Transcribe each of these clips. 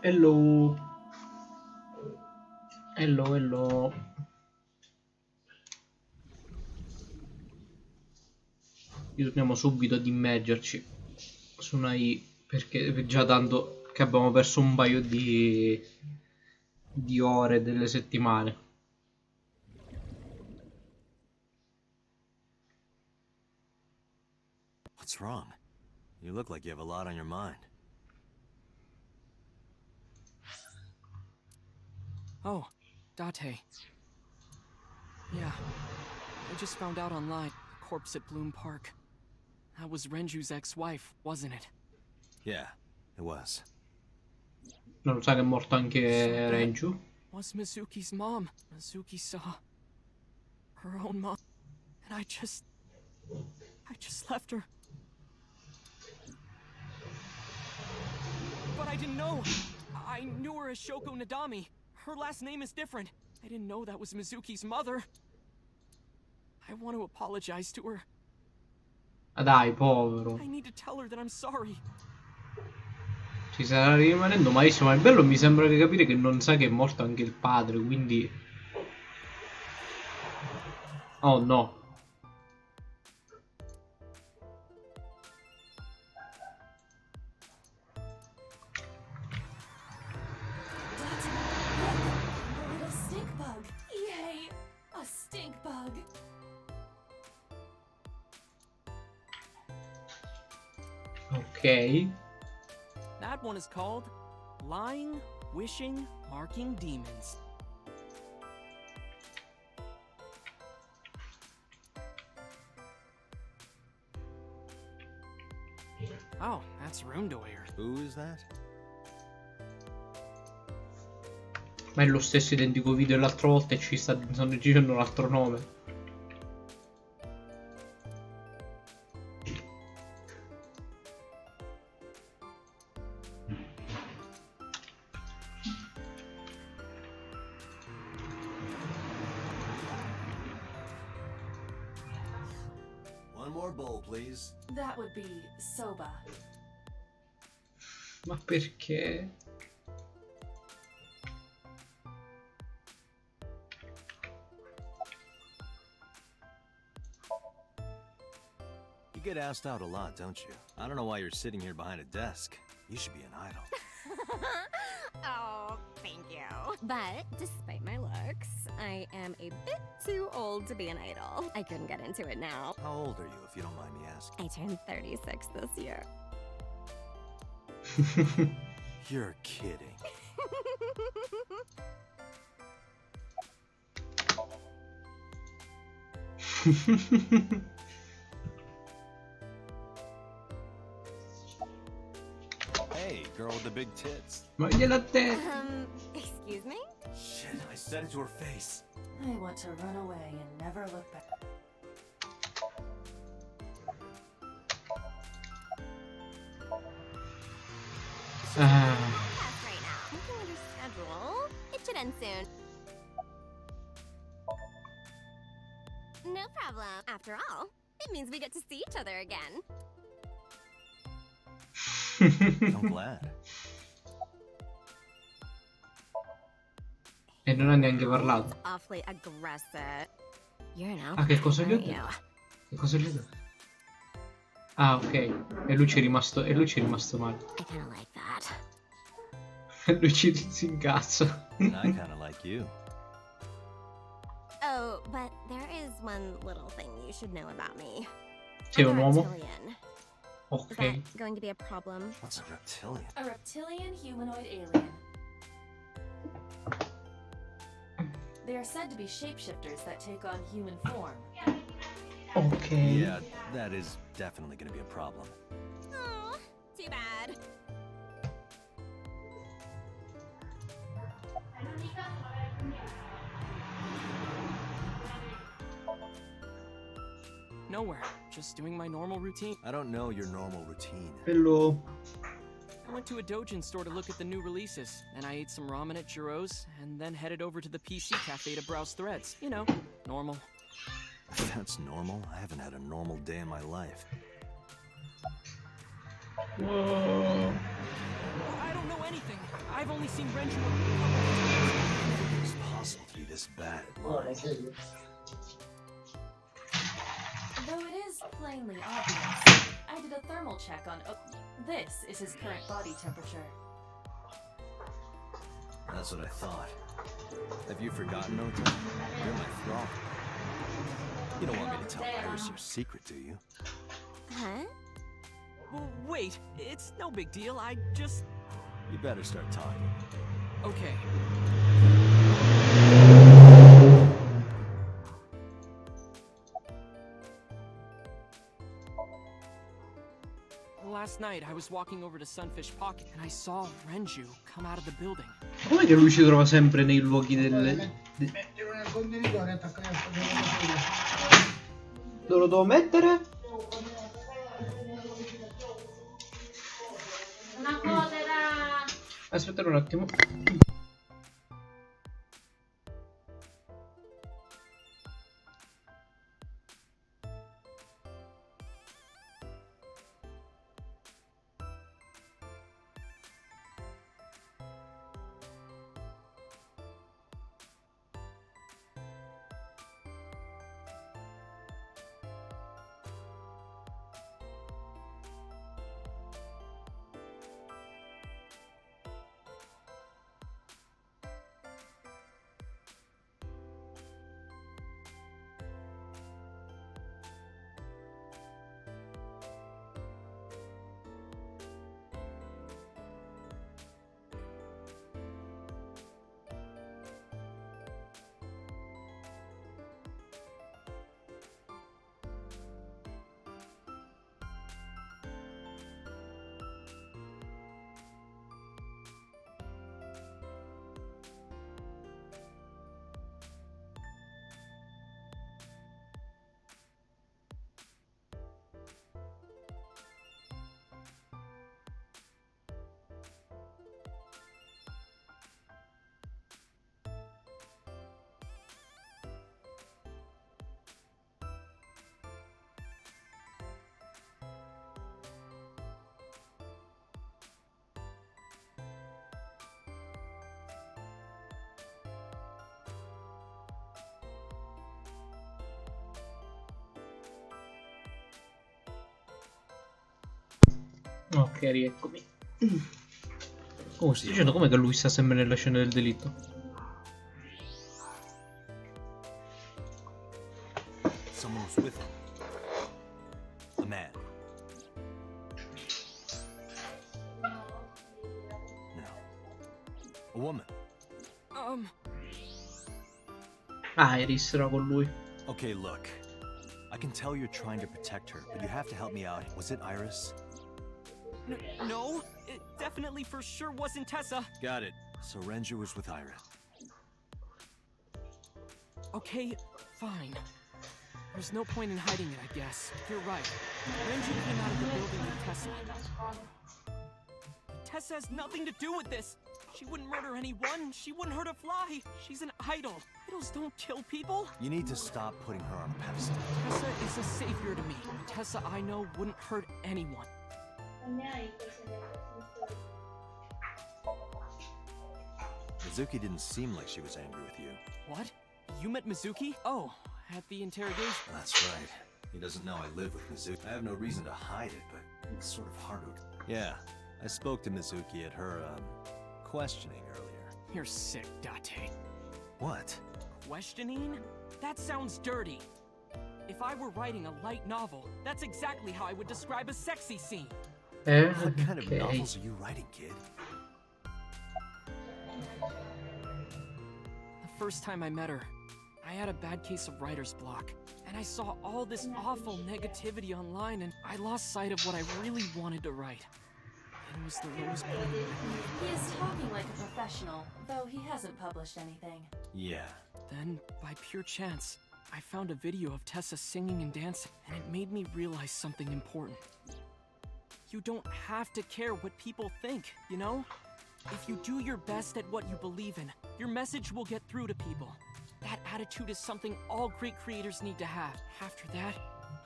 Hello. Hello, hello. Bisogniamo subito ad immergerci su una I, perché già tanto che abbiamo perso un paio di ore delle settimane. What's wrong? You look like you have a lot on your mind. Oh, Date. Yeah, I just found out online. Corpse at Bloom Park. That was Renju's ex-wife, wasn't it? Yeah, it was. Non lo sa che è morto anche So that Renju? was Mizuki's mom. Mizuki saw her own mom, and I just left her. But I didn't know. I knew her as Shoko Nadami. Her last name is different. I didn't know that was Mizuki's mother. I want to apologize to her. Ah, dai, povero. I need to tell her that I'm sorry. Ci sarà rimanendo malissimo, ma il bello mi sembra di capire che non sa che è morto anche il padre, quindi... Oh no. A little stink bug. Yay! A stink bug. Ok. That one is called Lying, Wishing, Marking Demons. Oh, that's Rundoyer. Who is that? Ma è lo stesso identico video dell'altra volta e ci stanno dicendo un altro nome. One more bowl, please. That would be soba. Ma perché? You get asked out a lot, don't you? I don't know why you're sitting here behind a desk. You should be an idol. Oh, thank you. But despite my looks, I am a bit too old to be an idol. I couldn't get into it now. How old are you, if you don't mind me asking? I turned 36 this year. You're kidding. Hey, girl with the big tits. Ma gliel'ha detto. Excuse me? Shit, I said it to her face. I want to run away and never look back. Podcast right now. Looking at your schedule. It should end soon. No problem. After all, it means we get to see each other again. I'm glad. E non ha neanche parlato. It's awfully aggressive. You're an Ah, che cosa gli ho aren't you? detto? Che cosa gli ho detto? Ah, ok. E lui ci è rimasto male. I kind of like that. E lui si incazza. And I kind of like you. Oh, but there is one little thing you should know about me. Sei I'm un a uomo? reptilian. Is Ok. that going to be a problem? What's a reptilian? A reptilian humanoid alien. They are said to be shapeshifters that take on human form. Ok. Yeah, that is definitely gonna be a problem. Oh, too bad. Nowhere. just doing my normal routine. I don't know your normal routine. Quello... I went to a doujin store to look at the new releases, and I ate some ramen at Jiro's, and then headed over to the PC cafe to browse threads. You know, normal. That's normal? I haven't had a normal day in my life. Whoa. I don't know anything. I've only seen Renju It's possible to be this bad at lines. Though it is plainly obvious, I did a thermal check on this is his current body temperature. That's what I thought. Have you forgotten, Ota? You're my thrall. You don't want me to tell Iris your secret, do you? Huh? Wait, it's no big deal. I just... You better start talking. Okay. Last night, I was walking over to Sunfish Pocket, and I saw Renju come out of the building. Com'è che lui ci trova sempre nei luoghi delle... Mettere nel contenitore e attaccare al contenitore. Dove lo devo mettere? Una cosa da... Aspettate un attimo. Ok, rieccomi. Oh, stai dicendo com'è che lui sta sempre nella scena del delitto? Someone was with him. A man. No. A woman. Iris era con lui. Okay, look. I can tell you're trying to protect her, but you have to help me out. Was it Iris? No, it definitely for sure wasn't Tessa. Got it. So Renju was with Iris. Okay, fine. There's no point in hiding it, I guess. You're right. Renju came out of the building with Tessa. Tessa has nothing to do with this. She wouldn't murder anyone. She wouldn't hurt a fly. She's an idol. Idols don't kill people. You need to stop putting her on a pedestal. Tessa is a savior to me. Tessa I know wouldn't hurt anyone. Mizuki didn't seem like she was angry with you. What? You met Mizuki? Oh, at the interrogation. That's right. He doesn't know I live with Mizuki. I have no reason to hide it, but it's sort of hard to... Yeah, I spoke to Mizuki at her, questioning earlier. You're sick, Date. What? Questioning? That sounds dirty. If I were writing a light novel, that's exactly how I would describe a sexy scene. What kind of novels are you writing, kid? The first time I met her, I had a bad case of writer's block, and I saw all this awful negativity online, and I lost sight of what I really wanted to write. It was the lowest point of my life. He is talking like a professional, though he hasn't published anything. Yeah. Then, by pure chance, I found a video of Tessa singing and dancing, and it made me realize something important. You don't have to care what people think, you know? If you do your best at what you believe in, your message will get through to people. That attitude is something all great creators need to have. After that,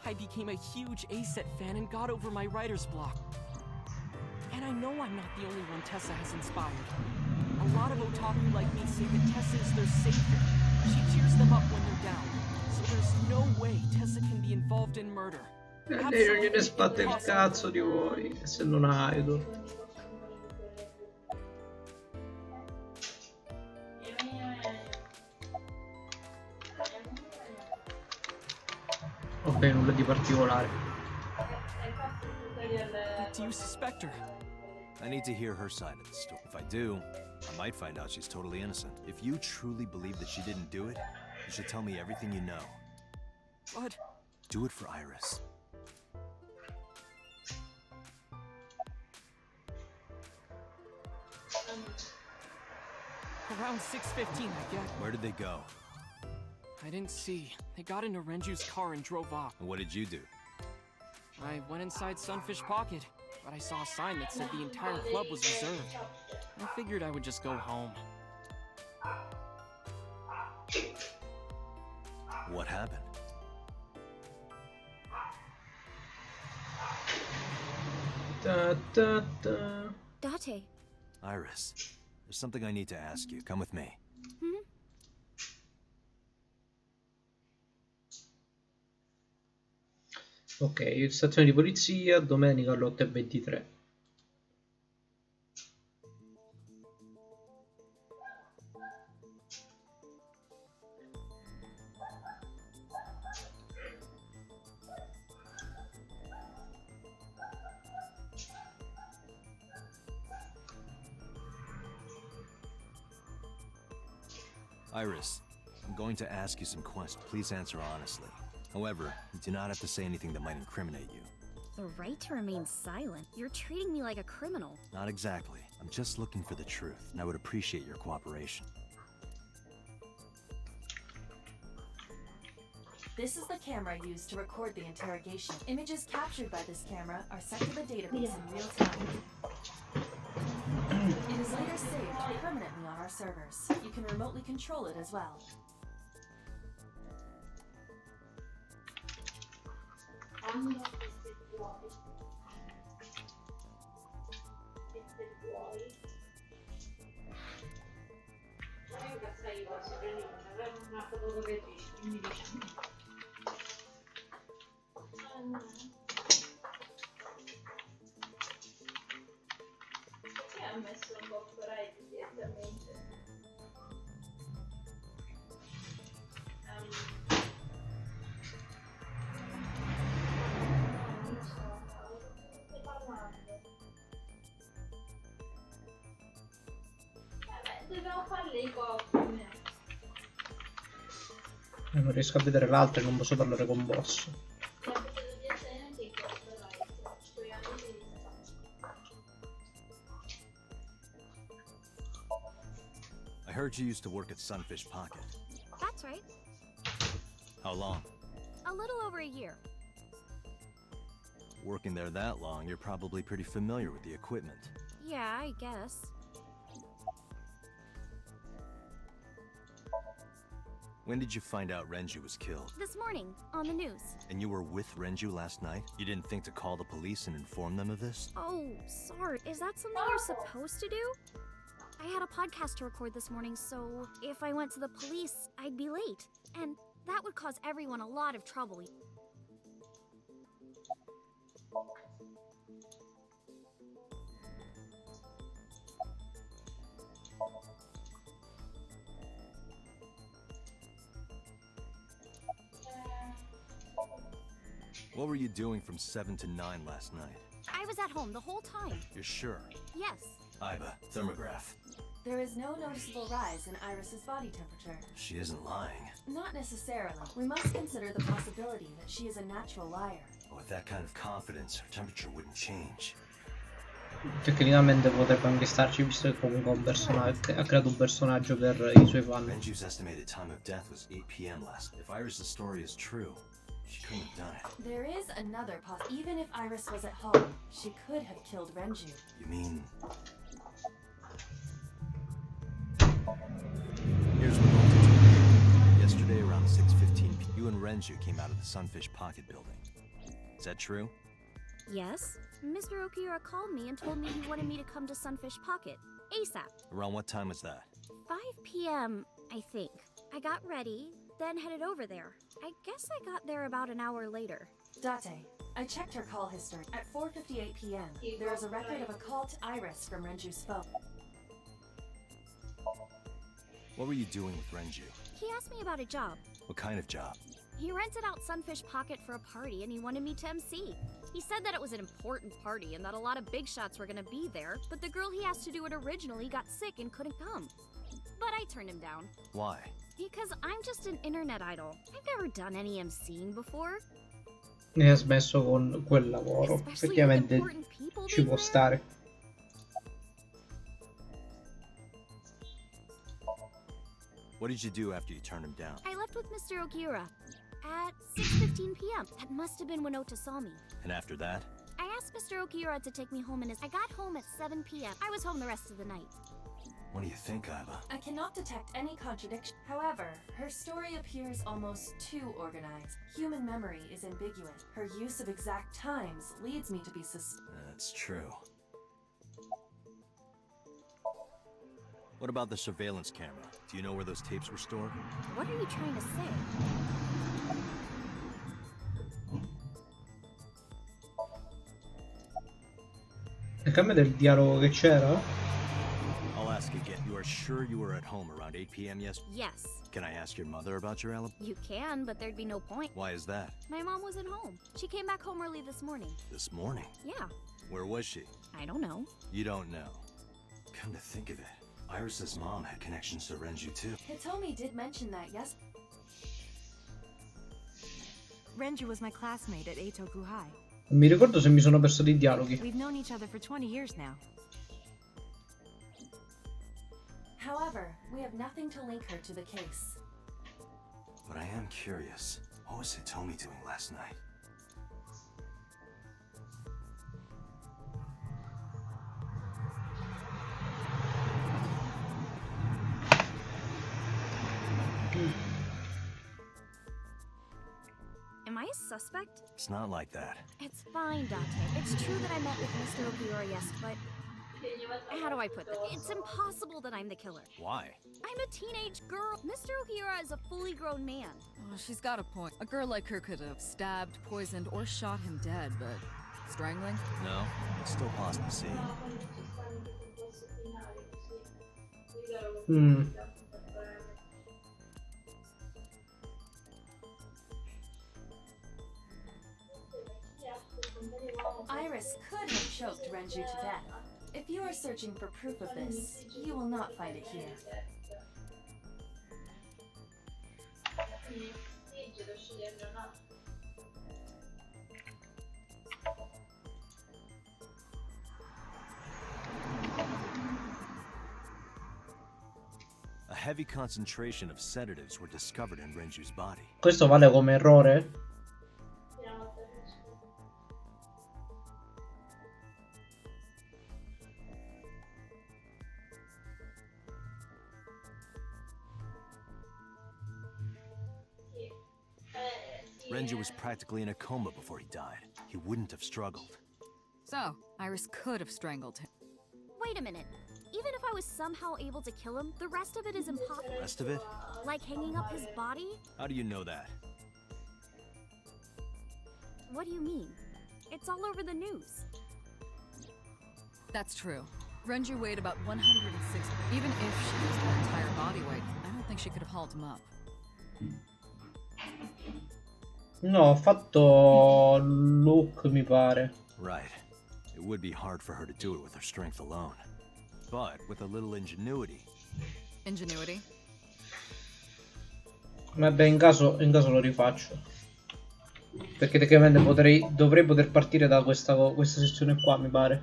I became a huge A-set fan and got over my writer's block. And I know I'm not the only one Tessa has inspired. A lot of otaku like me say that Tessa is their savior. She cheers them up when they're down. So there's no way Tessa can be involved in murder. Lei non gliene sbatte il cazzo di voi, essendo una idol. Ok, nulla di particolare. Do you suspect her? I need to hear her side of the story. If I do, I might find out she's totally innocent. If you truly believe that she didn't do it, you should tell me everything you know. But Do it for Iris. around 6:15, I get. Where did they go? I didn't see. They got into Renju's car and drove off. And what did you do? I went inside Sunfish Pocket, but I saw a sign that said the entire club was reserved. I figured I would just go home. What happened? Da, da, da. Date. Iris, there's something I need to ask you. Come with me. Ok, stazione di polizia, domenica alle 8:23. Iris, I'm going to ask you some questions. Please answer honestly. However, you do not have to say anything that might incriminate you. The right to remain silent. You're treating me like a criminal. Not exactly. I'm just looking for the truth, and I would appreciate your cooperation. This is the camera used to record the interrogation. Images captured by this camera are sent to the database in real time. It is later saved permanently on our servers. You can remotely control it as well. Ha messo un copyright direttamente. Stai parlando? Vabbè, dobbiamo farle i copy. Non riesco a vedere l'altro e non posso parlare con boss. I heard you used to work at Sunfish Pocket. That's right. How long? A little over a year. Working there that long, you're probably pretty familiar with the equipment. Yeah, I guess. When did you find out Renju was killed? This morning, on the news. And you were with Renju last night? You didn't think to call the police and inform them of this? Oh, sorry. Is that something you're supposed to do? I had a podcast to record this morning, so if I went to the police, I'd be late. And that would cause everyone a lot of trouble. What were you doing from 7 to 9 last night? I was at home the whole time. You're sure? Yes. Iba, thermograph. There is no noticeable rise in Iris's body temperature. She isn't lying. Not necessarily. We must consider the possibility that she is a natural liar. With that kind of confidence, her temperature wouldn't change. Tecnicamente potrebbe anche starci, visto che comunque ha un personaggio, ha creato un personaggio per i suoi fan. Renju's estimated time of death was 8 p.m. last. If Iris' story is true, she couldn't have done it. There is another even if Iris was at home, she could have killed Renju. You mean... Here's what Molto told me. Yesterday around 6:15 p.m. you and Renju came out of the Sunfish Pocket building. Is that true? Yes? Mr. Okiura called me and told me he wanted me to come to Sunfish Pocket. ASAP. Around what time was that? 5 p.m., I think. I got ready, then headed over there. I guess I got there about an hour later. Date, I checked her call history. At 4:58 p.m., there is a record of a call to Iris from Renju's phone. What were you doing with Renju? He asked me about a job. What kind of job? He rented out Sunfish Pocket for a party and he wanted me to MC. He said that it was an important party and that a lot of big shots were gonna be there, but the girl he asked to do it originally got sick and couldn't come. But I turned him down. Why? Because I'm just an internet idol. I've never done any MCing before. E ha smesso con quel lavoro. Especially with Effettivamente important people ci being può there. stare. What did you do after you turned him down? I left with Mr. Okiura at 6:15 p.m. That must have been when Ota saw me. And after that? I asked Mr. Okiura to take me home and I got home at 7 p.m. I was home the rest of the night. What do you think, Iba? I cannot detect any contradiction. However, her story appears almost too organized. Human memory is ambiguous. Her use of exact times leads me to be That's true. What about the surveillance camera? Do you know where those tapes were stored? What are you trying to say? E cambia del dialogo che c'era? I'll ask again. You are sure you were at home around 8 p.m. yesterday? Yes. Can I ask your mother about your alibi? You can, but there'd be no point. Why is that? My mom wasn't home. She came back home early this morning. This morning? Yeah, Where was she? I don't know. You don't know. Come to think of it, Iris's mom had connections to Renju too. Hitomi did mention that, yes? Renju was my classmate at Eitoku High. Non mi ricordo se mi sono perso dei dialoghi. We've known each other for 20 years now. However, we have nothing to link her to the case. But I am curious. What was Hitomi doing last night? Am I a suspect? It's not like that. It's fine, Date. It's true that I met with Mr. Okiura, yes, but how do I put this? It's impossible that I'm the killer. Why? I'm a teenage girl. Mr. Okiura is a fully grown man. Oh, she's got a point. A girl like her could have stabbed, poisoned, or shot him dead, but strangling? No, it's still possible. See, Iris could have choked Renju to death. If you are searching for proof of this, you will not find it here. a heavy concentration of sedatives were discovered in Renju's body. Questo vale come errore? Renju was practically in a coma before he died. He wouldn't have struggled. So, Iris could have strangled him. Wait a minute. Even if I was somehow able to kill him, the rest of it is The impossible. rest of it? Like hanging up his body? How do you know that? What do you mean? It's all over the news. That's true. Renju weighed about 106. Even if she used her entire body weight, I don't think she could have hauled him up. No, ho fatto look, mi pare. Right. It would be hard for her to do it with her strength alone. But with a little ingenuity. Ingenuity? Vabbè, in caso lo rifaccio. Perché tecnicamente dovrei poter partire da questa sezione qua, mi pare.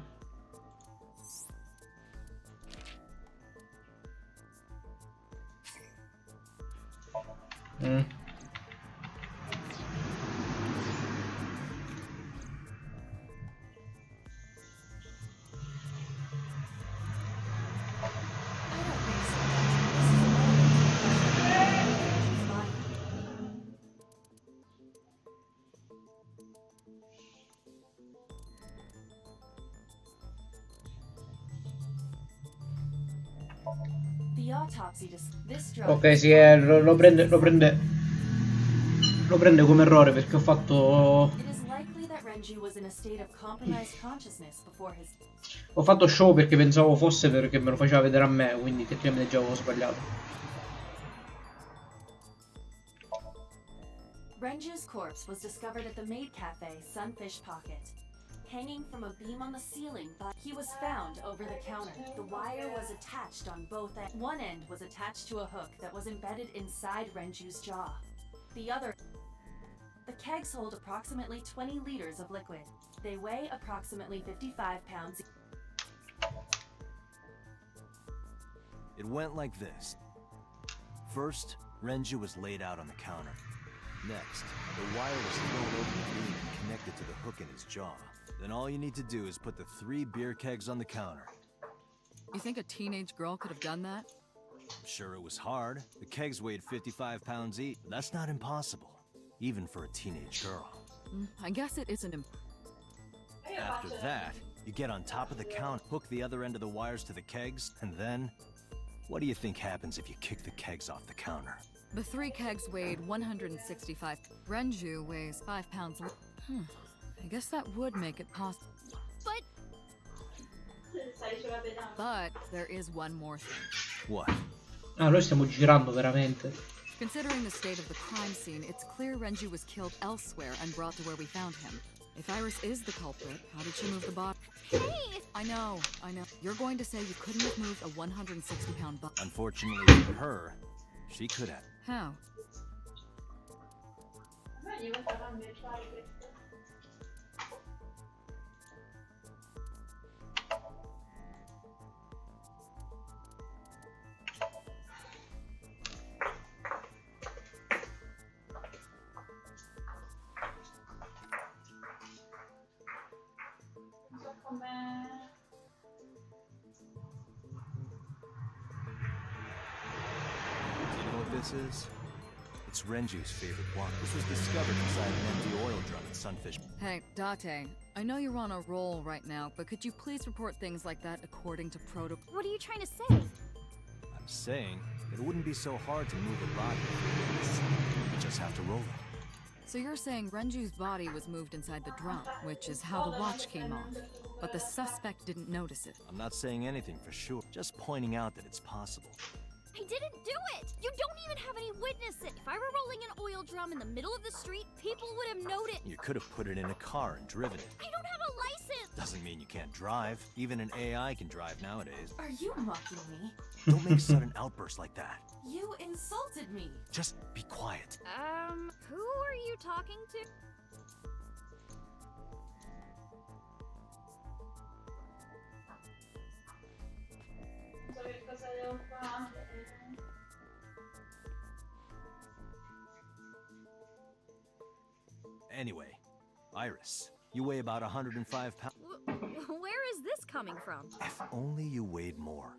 The autopsy this drug Ok, sì, lo prende come errore perché ho fatto It is likely that Renju was in a state of compromised consciousness before his show perché pensavo fosse perché me lo faceva vedere a me, quindi tecnicamente già avevo sbagliato. Renju's corpse was discovered at the maid cafe Sunfish Pocket. Hanging from a beam on the ceiling, but he was found over the counter. The wire was attached on both ends. One end was attached to a hook that was embedded inside Renju's jaw. The kegs hold approximately 20 liters of liquid. They weigh approximately 55 pounds. It went like this. First, Renju was laid out on the counter. Next, the wire was thrown over the beam and connected to the hook in his jaw. Then all you need to do is put the 3 beer kegs on the counter. You think a teenage girl could have done that? I'm sure it was hard. The kegs weighed 55 pounds each. That's not impossible, even for a teenage girl. I guess it isn't After that, you get on top of the counter, hook the other end of the wires to the kegs, and then... What do you think happens if you kick the kegs off the counter? The 3 kegs weighed 165. Renju weighs 5 pounds. I guess that would make it possible. But there is one more thing. What? Ah, noi stiamo girando veramente. Considering the state of the crime scene, it's clear Renju was killed elsewhere and brought to where we found him. If Iris is the culprit, how did she move the body? Hey! I know. You're going to say you couldn't have moved a 160-pound body. Unfortunately for her, she could have. How? This is? It's Renju's favorite wine. This was discovered inside an empty oil drum at Sunfish. Hey, Date, I know you're on a roll right now, but could you please report things like that according to protocol? What are you trying to say? I'm saying it wouldn't be so hard to move a body. You just have to roll it. So you're saying Renju's body was moved inside the drum, which is how the watch came off, but the suspect didn't notice it. I'm not saying anything for sure, just pointing out that it's possible. I didn't do it! You don't even have any witnesses! If I were rolling an oil drum in the middle of the street, people would have noticed. You could have put it in a car and driven it. I don't have a license! Doesn't mean you can't drive. Even an AI can drive nowadays. Are you mocking me? Don't make sudden outbursts like that. You insulted me. Just be quiet. Who are you talking to? Anyway, Iris, you weigh about 105 pounds. Where is this coming from? If only you weighed more.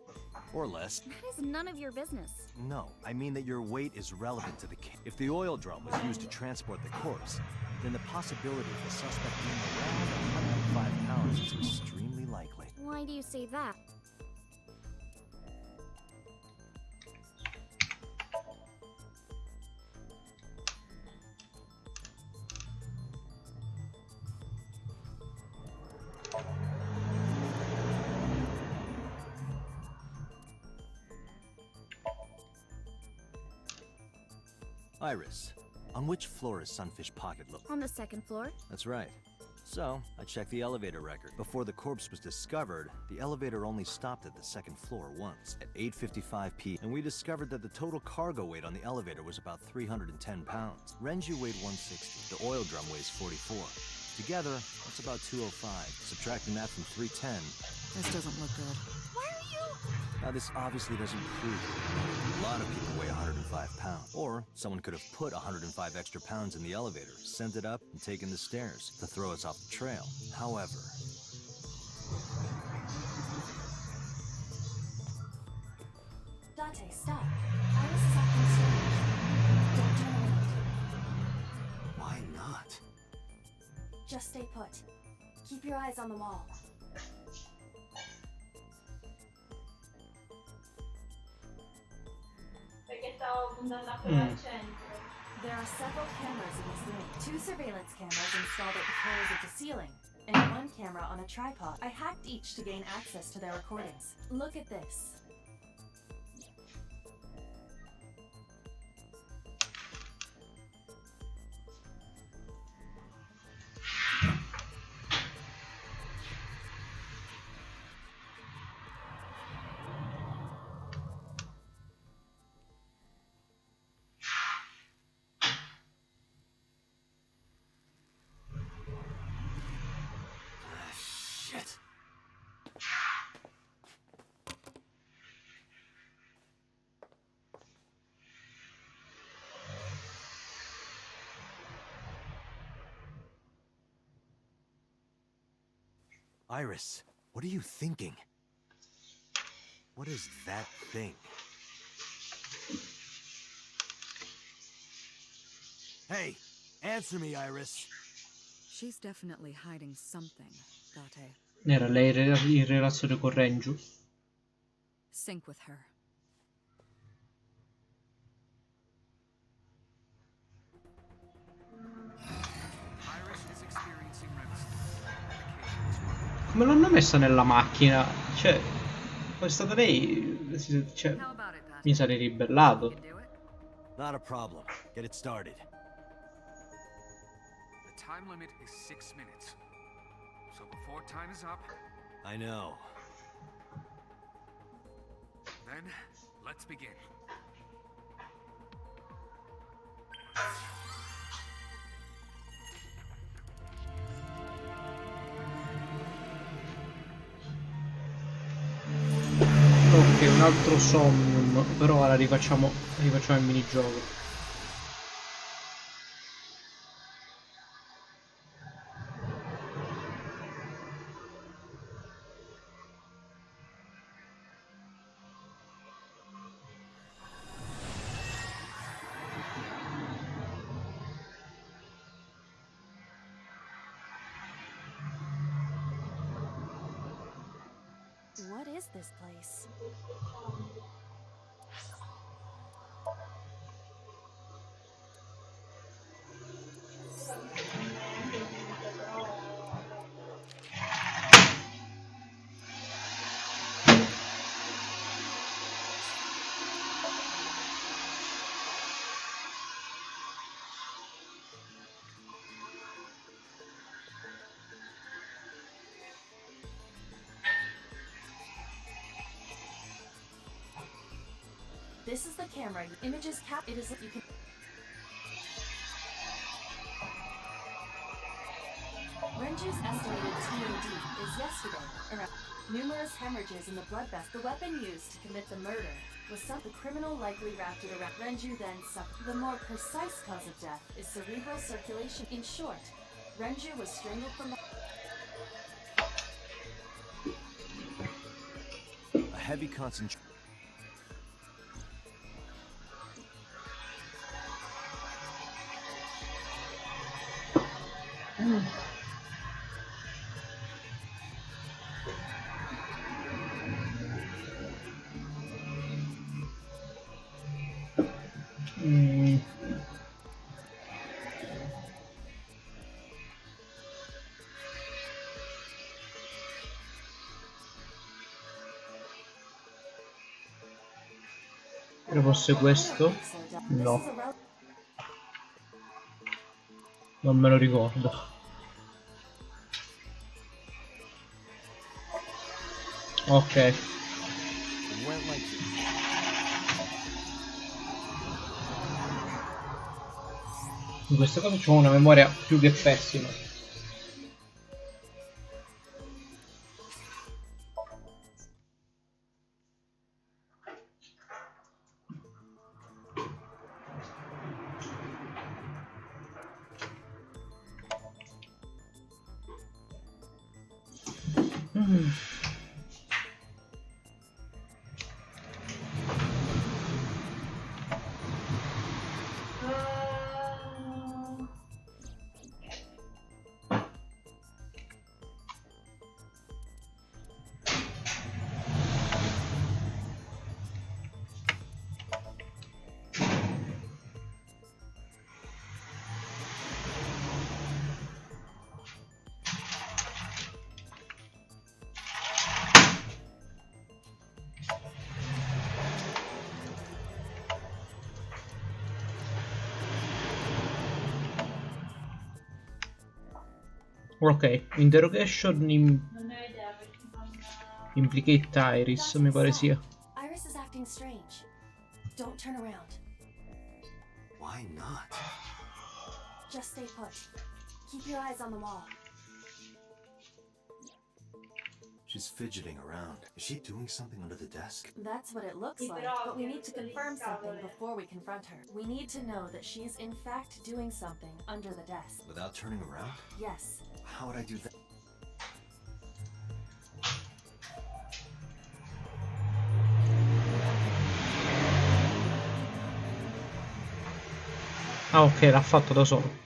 Or less. That is none of your business. No, I mean that your weight is relevant to the case. If the oil drum was used to transport the corpse, then the possibility of the suspect being around 105 pounds is extremely likely. Why do you say that? Iris, on which floor is Sunfish Pocket located? On the 2nd floor. That's right. So, I checked the elevator record. Before the corpse was discovered, the elevator only stopped at the 2nd floor once, at 8:55 p.m. And we discovered that the total cargo weight on the elevator was about 310 pounds. Renju weighed 160. The oil drum weighs 44. Together, that's about 205. Subtracting that from 310. This doesn't look good. Why are you? Now, this obviously doesn't prove it. A lot of people weigh 105 pounds. Or someone could have put 105 extra pounds in the elevator, sent it up, and taken the stairs to throw us off the trail. However... Date, stop. Iris is acting strange. Don't turn around. Why not? Just stay put. Keep your eyes on the wall. stavo puntando a quello al centro. There are several cameras in this room. 2 surveillance cameras installed at the corners of the ceiling, and 1 camera on a tripod. I hacked each to gain access to their recordings. Look at this. Shit. Iris, what are you thinking? What is that thing? Hey, answer me, Iris. She's definitely hiding something, Date. Era lei in relazione con Renju? Sync with her. Iris is experiencing reticence. Come l'hanno messa nella macchina? Cioè, fosse stata lei, cioè, How about it, Date? mi sarei You ribellato. can do it? Not a problem. Get it started. The time limit is 6 minutes. So before time is up, I know. then let's begin. Ok, un altro Somnium, però ora rifacciamo il minigioco. What is this place? This is the camera. Images cap. It is. You can. Renju's estimated TAD is yesterday. Around numerous hemorrhages in the blood vessel. The weapon used to commit the murder was some. The criminal likely wrapped it around. Renju then suffered. The more precise cause of death is cerebral circulation. In short, Renju was strangled from. A heavy concentration. Credo fosse questo? No, non me lo ricordo. Ok. It went like this. In queste cose c'ho una memoria più che pessima. Ok, interrogation Non ne ho idea perché non... implicate Iris, mi pare sia. Iris is acting strange. Don't turn around. Why not? Just stay put. Keep your eyes on the wall. She's fidgeting around. Is she doing something under the desk? That's what it looks like, but we need to confirm something before we confront her. We need to know that she's in fact doing something under the desk. Without turning around? Yes. How would I do that? Ah ok, l'ha fatto da solo.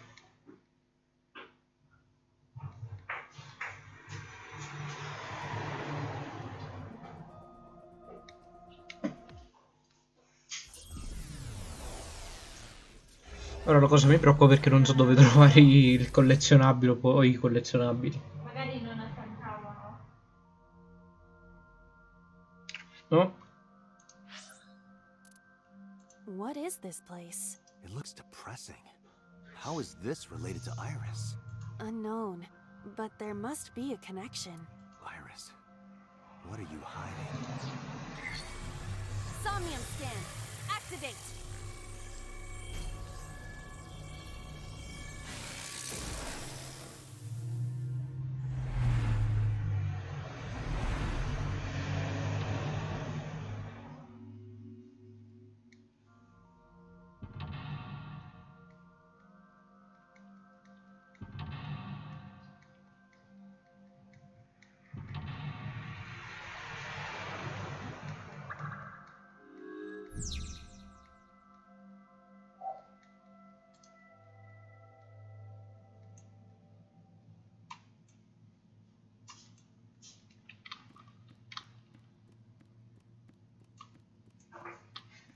Ora la cosa mi preoccupa perché non so dove trovare il collezionabile o poi i collezionabili. Magari non attaccavano. No? What is this place? It looks depressing. How is this related to Iris? Unknown, but there must be a connection. Iris, what are you hiding? Somnium scan. Activate.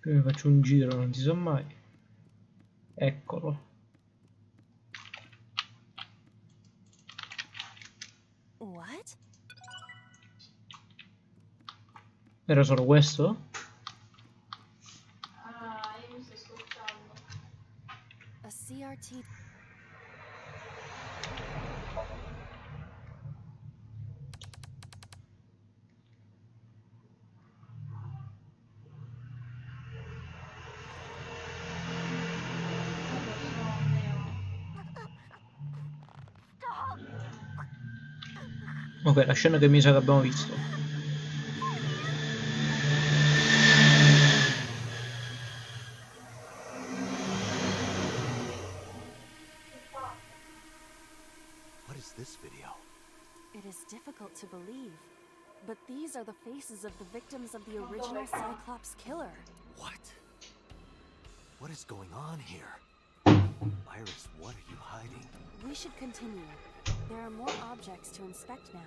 Prima faccio un giro, non si sa mai. Eccolo. What? Era solo questo? Ah, io mi sto scocciando. A CRT. Ok, la scena che mi sa che abbiamo visto. What is this video? It is difficult to believe, but these are the faces of the victims of the original Cyclops killer. What? What is going on here? Iris, what are you hiding? We should continue. There are more objects to inspect now.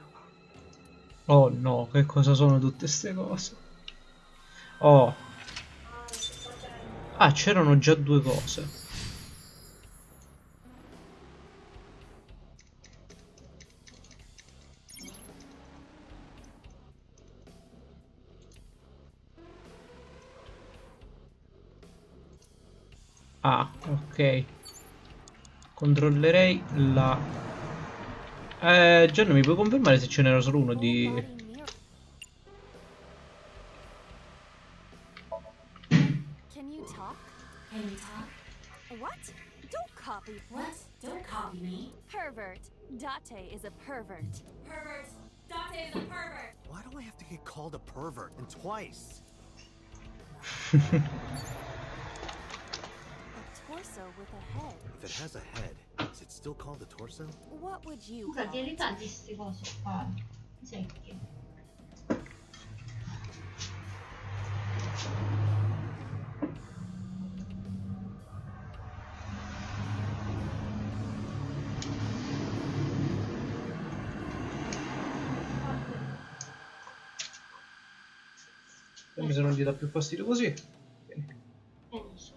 Oh no, che cosa sono tutte ste cose? Oh. Ah, c'erano già due cose. Ah, ok. Controllerei la... Gianni, mi puoi confermare se ce n'era solo uno di... Can you talk? Can you talk? What? Don't copy. What? Don't copy me. Pervert. Date is a pervert. Pervert. Date is a pervert. Why do I have to get called a pervert and twice? Torso with a head. If it has a head, is it still called a torso? What would you Scusa, call ti it? ricordi queste cose qua? Secchi. Se non gli dà più fastidio così. Non so.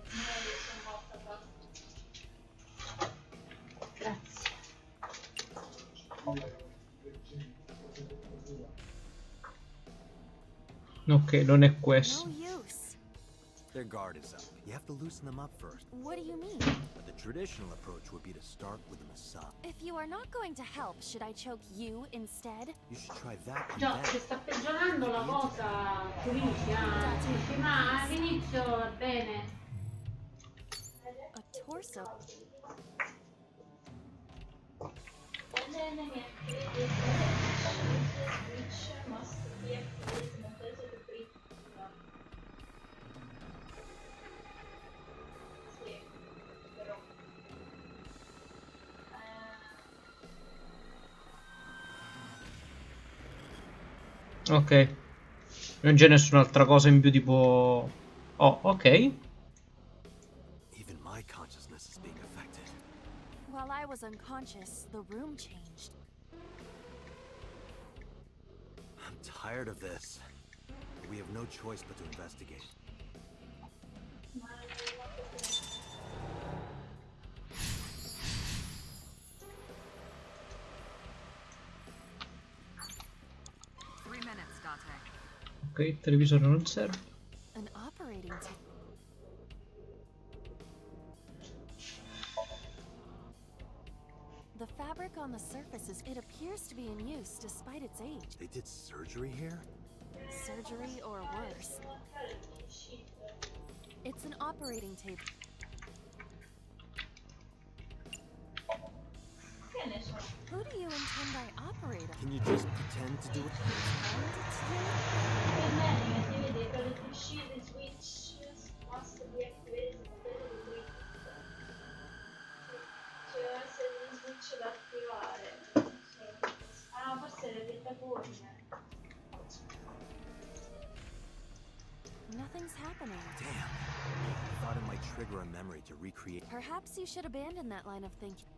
Magari sono morta qua. Grazie. Ok, non è questo. No use. Their guard is up. You have to loosen them up first. What do you mean? The traditional approach would be to start with a massage. If you are not going to help, should I choke you instead? You should try that and Già, then. si sta peggiorando la cosa, Felicia. Sì, ma all'inizio va bene. A torso. Ok. Non c'è nessun'altra cosa in più tipo... Oh, ok. Even my consciousness is being affected. While I was unconscious, the room changed. I'm tired of this. We have no choice but to investigate. Ok, il televisore non serve. An operating table. The fabric on the surfaces, it appears to be in use despite its age. They did surgery here? Surgery or worse. It's an operating table. Who do you intend I operate on? Can you just pretend to do it? Nothing's happening. Damn. I thought it might trigger a memory to recreate. Perhaps you should abandon that line of thinking.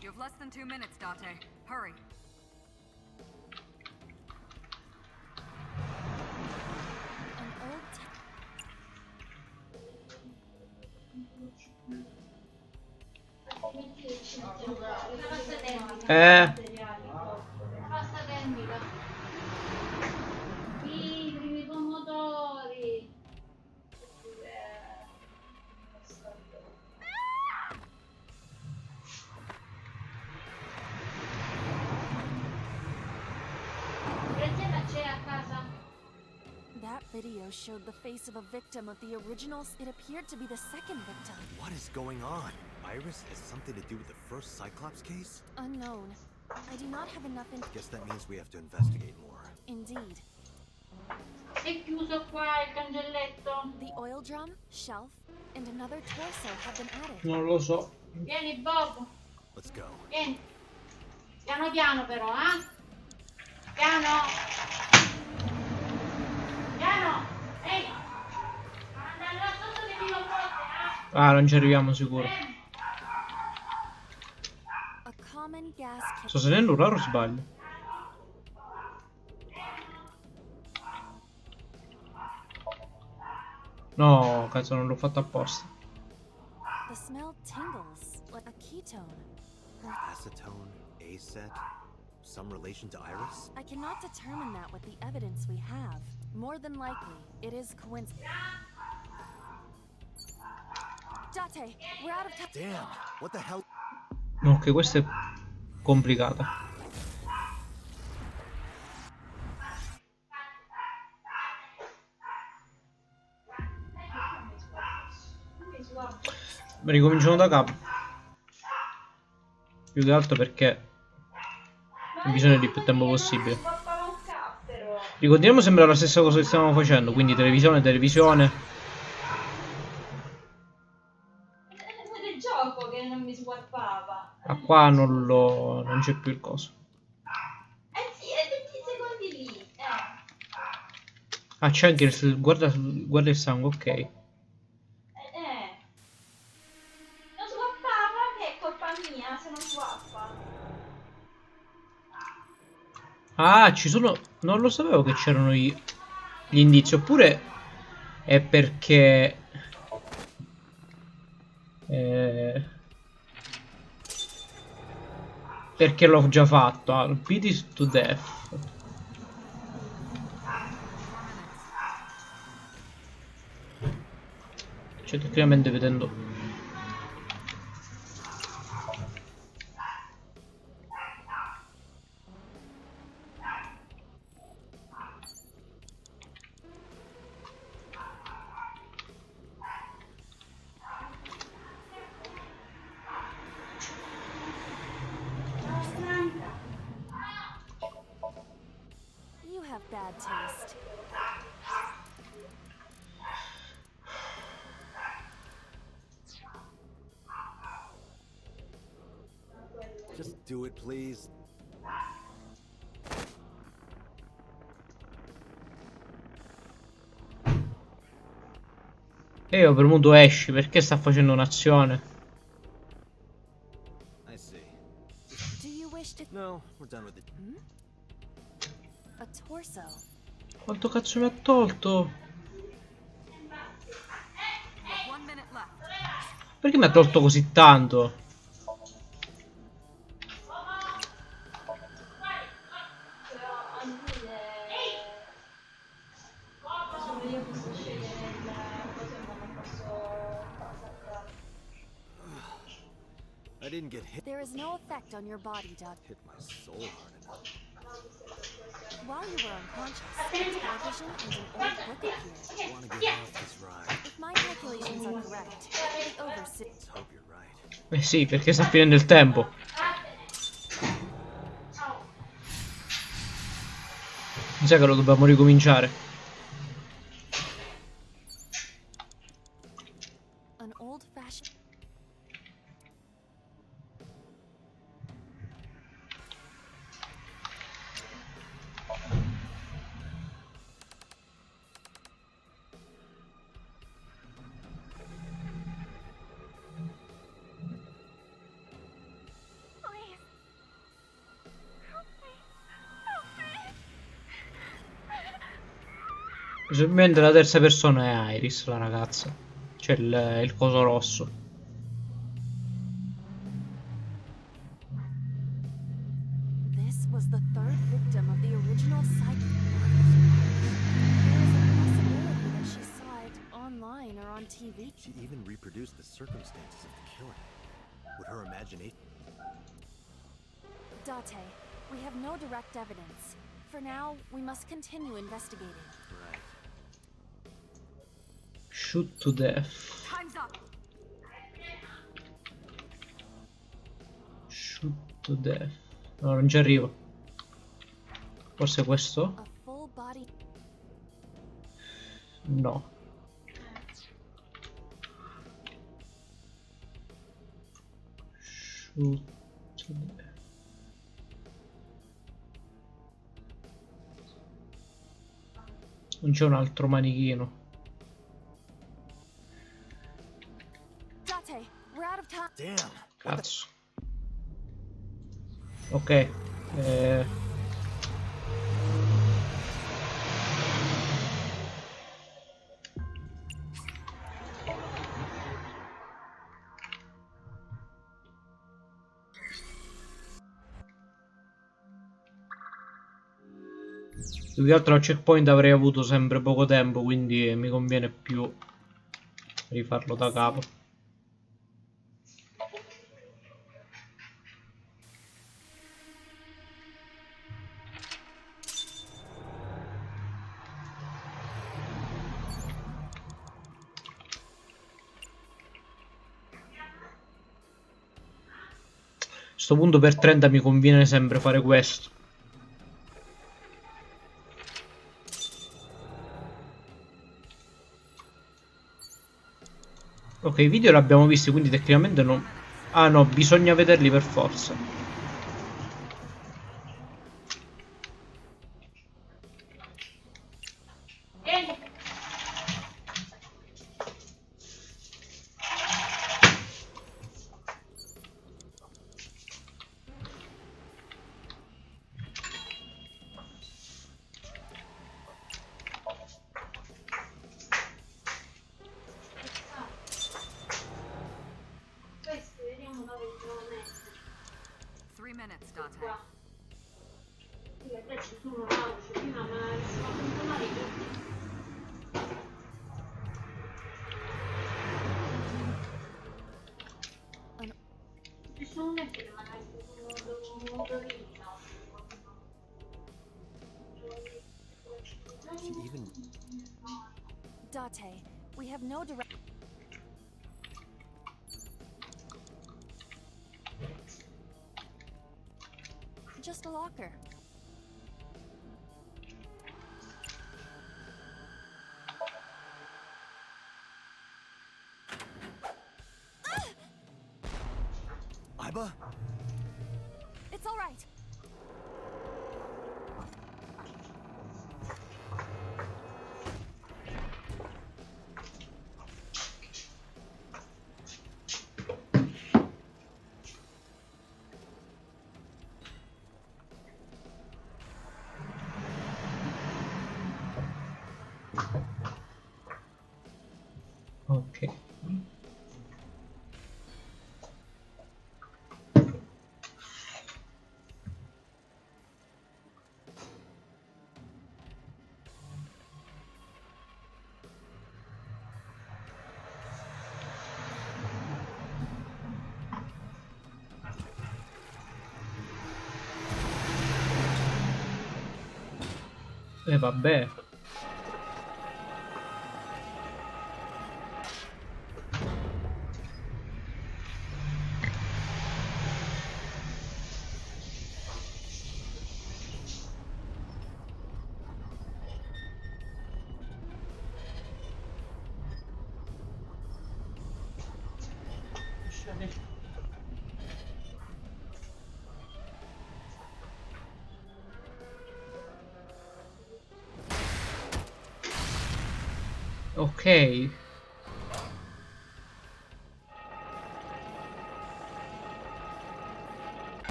You have less than 2 minutes, Date. Hurry. An old Pasta termica. I primi pomodori. Grazie, ma c'è a casa? That video showed the face of a victim of the originals. It appeared to be the second victim. What is going on? Iris has something to do with the first Cyclops case? Unknown. I do not have enough Guess that means we have to investigate more. Indeed. È chiuso qua il cancelletto. The oil drum, shelf, and another torso have been added. Non lo so. Vieni, Bob. Let's go. Vieni. Piano piano però, eh? Piano. Piano. Ehi. Andare là sotto che ti lo porti, Ah, non ci arriviamo sicuro. A common gas Sto sentendo urlare o sbaglio? No, cazzo, non l'ho fatto apposta. The smell tingles like a ketone. Acetone, acet, some relation to Iris? I cannot determine that with the evidence we have. More than likely, it is coincidence. Date, we're out of time. Damn, what the hell? Ok, questa è complicata. Ricominciamo da capo. Più che altro perché ho bisogno di più tempo possibile. Ricordiamo sempre la stessa cosa che stiamo facendo, quindi televisione. Del gioco che non mi sguarpava. Ma qua non c'è più il coso. Sì, è 20 secondi lì. Ah, c'è anche il guarda il sangue, ok. Non swappava, che è colpa mia se non swappa. Ah, ci sono... Non lo sapevo che c'erano gli indizi, oppure è perché... perché l'ho già fatto. Ah, beat is to death. Cioè, tecnicamente vedendo. You have bad taste. Just do it, please. E io ho premuto esci, perché sta facendo un'azione? I see. Do you wish to... No, we're done with it. A torso. Quanto cazzo mi ha tolto? 1 minute left. Perché mi ha tolto così tanto? I didn't get hit. There is no effect on your body, Doc. Hit my soul hard enough. While you were unconscious, a television and an old book appeared. I want to get off this ride. If my calculations are correct, it will be over soon. Let's hope you're right. Sì, perché sta finendo il tempo. Mi sa che lo dobbiamo ricominciare. An old-fashioned... Presumibilmente la terza persona è Iris, la ragazza. C'è il coso rosso. This was the third victim of the original psychic. There is a possibility that she saw it online or on TV. She even reproduced the circumstances of the killing. Would her imagination... Date, we have no direct evidence. For now, we must continue investigating. Right. Shoot to death. Time's up. Shoot to death. No, non ci arrivo. Forse questo? A full body... No. Shoot to death. Non c'è un altro manichino. Date, we're out of time. Damn. Cazzo. Ok. Più che altro al checkpoint avrei avuto sempre poco tempo, quindi mi conviene più rifarlo da capo. A sto punto per 30 mi conviene sempre fare questo. Ok, i video li abbiamo visti, quindi tecnicamente non... Ah no, bisogna vederli per forza. Questo vediamo dove ce lo metto. 3 minutes, Date. Qua. Io adesso tu non la uso, prima me la sono sempre marito. Date, we have no direct. Just a locker. Iba? It's all right. Ok. E vabbè. Ok.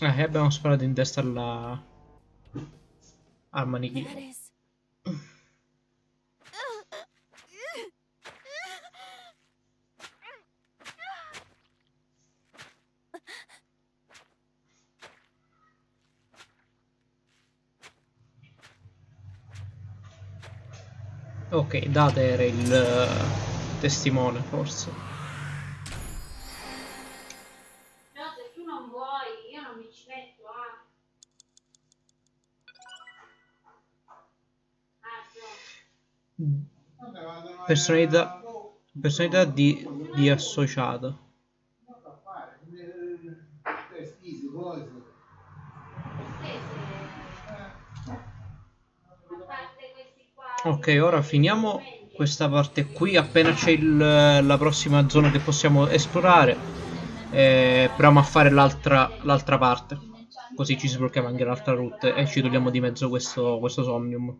Abbiamo sparato in testa al manichino. That is. Ok, Date era il testimone, forse. No, se tu non vuoi, io non mi ci metto, ah. Personalità, personalità di associata. Ok, ora finiamo questa parte qui. Appena c'è la prossima zona che possiamo esplorare, proviamo a fare l'altra parte. Così ci sblocchiamo anche l'altra route e ci togliamo di mezzo questo Somnium.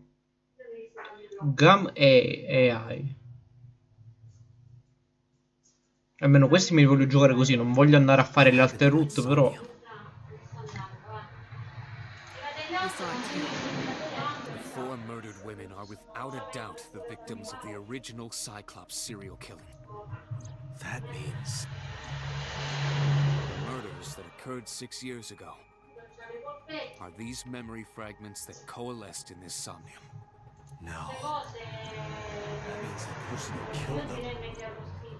Gum e AI. Almeno questi me li voglio giocare così, non voglio andare a fare le altre route, però. I saw it too. The four murdered women are without a doubt the victims of the original Cyclops serial killing. That means the murders that occurred 6 years ago are these memory fragments that coalesced in this Somnium. No. That means the person who killed them.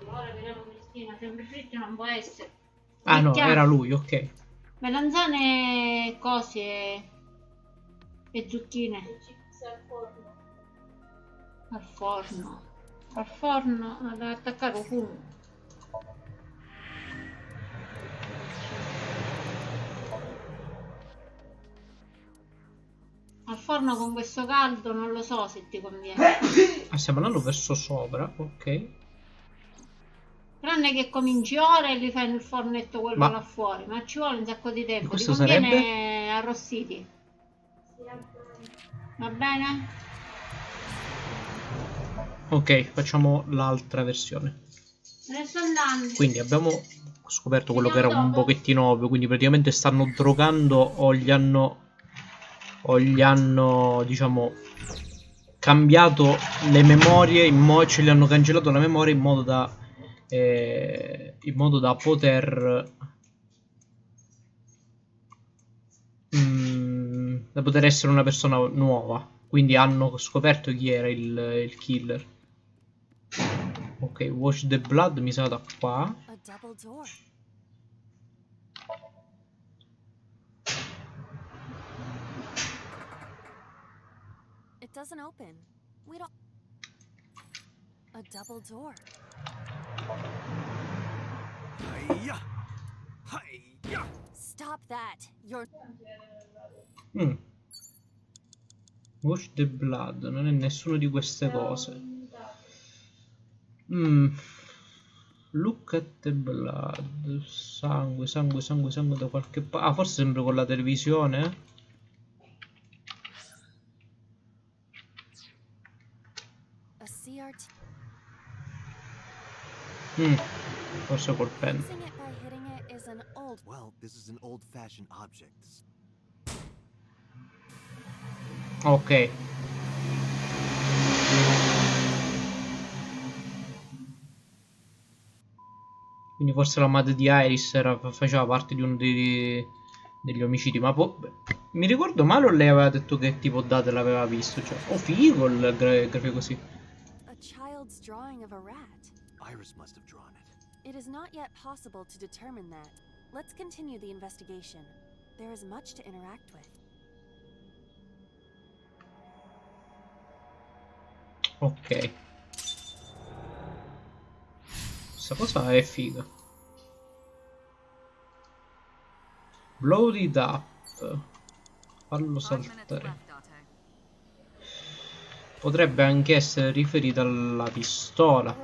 Ora vediamo Cristina, sempre fritto non può essere. Ah no, Mettiamo era lui, ok. melanzane, cose e zucchine. Al forno. Al forno ad attaccare il fumo. Al forno con questo caldo non lo so se ti conviene. Ah, stiamo andando verso sopra, ok. Tranne che cominci ora e li fai nel fornetto quello là fuori, ma ci vuole un sacco di tempo. Ti Questo conviene sarebbe? arrostiti. Va bene? Ok, facciamo l'altra versione. Me ne sto andando. Quindi abbiamo scoperto quello che era un pochettino ovvio, quindi praticamente stanno drogando o gli hanno diciamo cambiato le memorie, ce gli hanno cancellato la memoria in modo da poter essere una persona nuova. Quindi hanno scoperto chi era il killer. Ok, watch the blood mi sa da qua. A double door. doesn't open. We don't. A double door. Hiya! Hiya! Stop that. You're. Wash the blood, non è nessuna di queste cose. Look at the blood. Sangue, sangue, sangue, sangue da qualche parte. Ah, forse sempre con la televisione? A CRT. Forse col pen. Fixing it by hitting it is an old. Well, this is an old-fashioned object. Ok. Quindi forse la madre di Iris faceva parte di uno degli omicidi. Ma mi ricordo male o lei aveva detto che tipo date l'aveva visto? Cioè, oh figo il grafico così. A child's drawing of a rat. Iris must have drawn it. It is not yet possible to determine that. Let's continue the investigation. There is much to interact with. Ok. Questa cosa è figa. Blow it up. Fallo saltare. Potrebbe anche essere riferita alla pistola.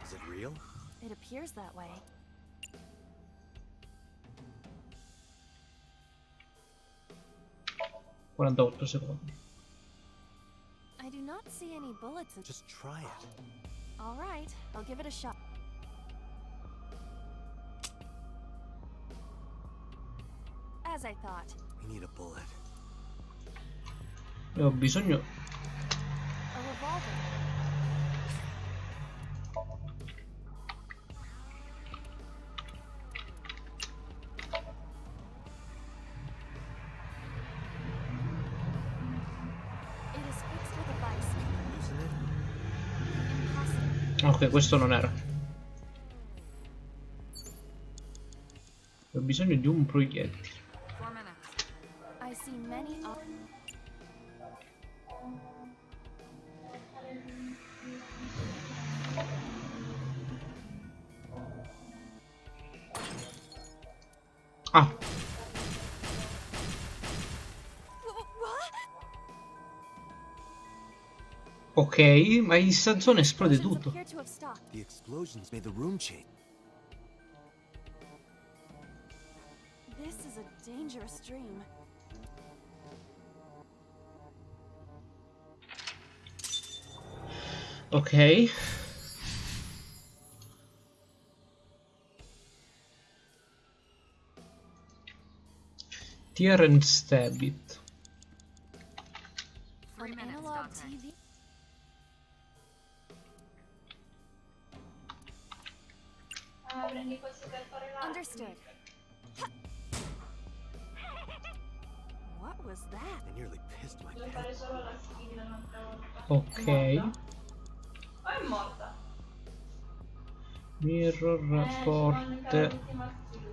Is it real? It appears that way. (48 secondi). I do not see any bullets in. Just try it. All right, I'll give it a shot. As I thought. We need a bullet. Io ho bisogno. A revolver. It is fixed with a vice. Loosen it? Impossible. Ok, questo non era. Ho bisogno di un proiettile. 4 minutes. I see many. Ah, ok, ma in sta zona esplode tutto. Appear to have stopped. The explosions made the room change. This is a dangerous dream. Ok. Tear and stab it. 3 An minutes, analog Dante. TV. Prendi questo per fare la. Understood. What was that? I nearly pissed my Devo pants. fare solo la skill un'altra volta. Ok. O è morta? Mirror, Ci manca porte. l'ultima skill.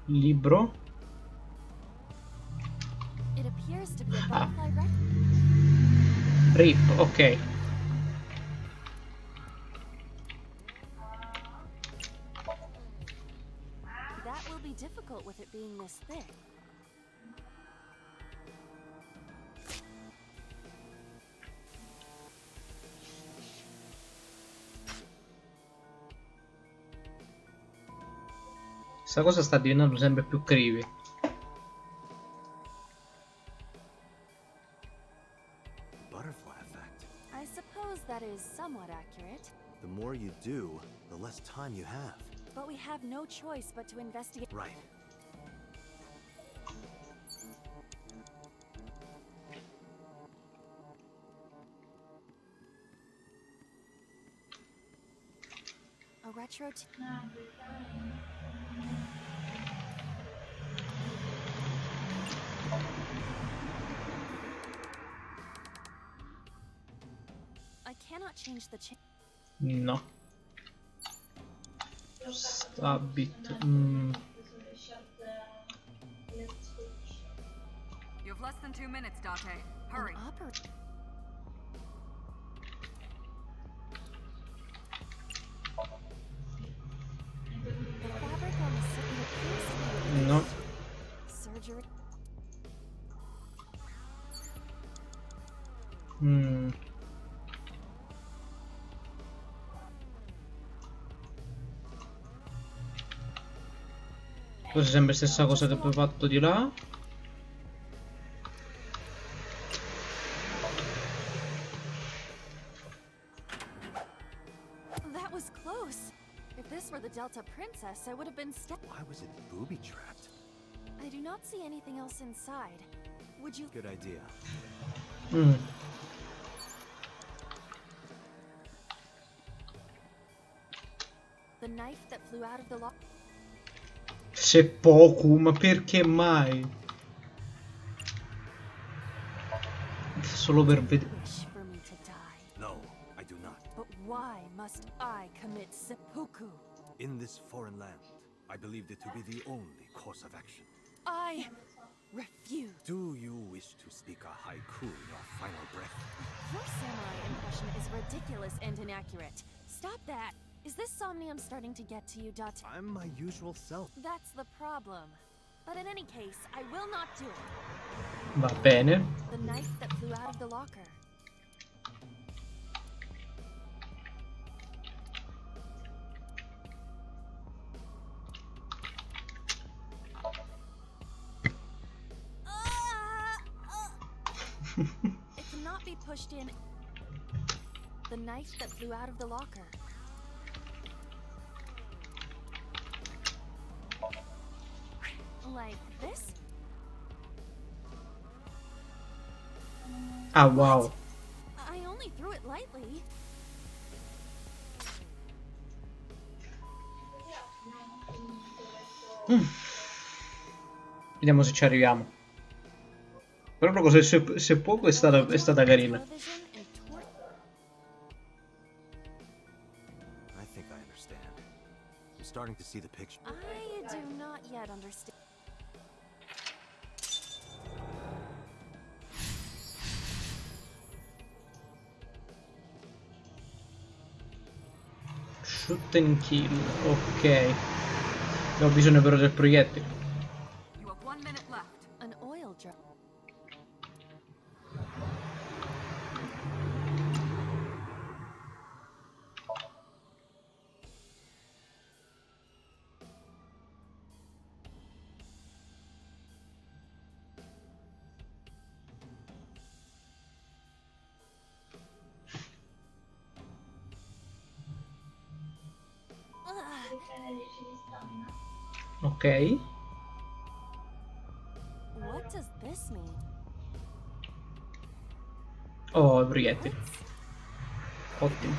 Libro. It appears to be a Ah. butterfly record. Rip, ok. That will be difficult with it being this thick. Questa cosa sta diventando sempre più creepy. Butterfly effect. I suppose that is somewhat accurate, The more you do, the less time you have. but we have no choice but to investigate. Right. A retro. I cannot change the No. Stab it. have less than 2 minutes, Date. Hurry. No. Forse sempre stessa cosa che abbiamo fatto di là. That was close. If this were the Delta Princess, I would have been Why was it booby-trapped? I do not see anything else inside. Would you? Good idea. The knife that flew out of the lock. Se poco, ma perché mai? Solo per vedere. Wish for me to die. No, I do not. But why must I commit seppuku? In this foreign land, I believed it to be the only course of action. I refuse. Do you wish to speak a haiku in your final breath? Your samurai impression is ridiculous and inaccurate. Stop that. Is this Somnium starting to get to you, Date? I'm my usual self. That's the problem. But in any case, I will not do it. Va bene. The knife that flew out of the locker. It cannot be pushed in. The knife that flew out of the locker. Like this? Ah, wow. I only threw it lightly. Vediamo se ci arriviamo. Però una cosa, se poco è stata carina. I think I understand. I'm starting to see the picture. I do not yet understand. Shoot and kill. Ok. Abbiamo bisogno però del proiettile. You have 1 minute left. An oil drum. Ok. What does this mean? Oh, i proiettili. Ottimo.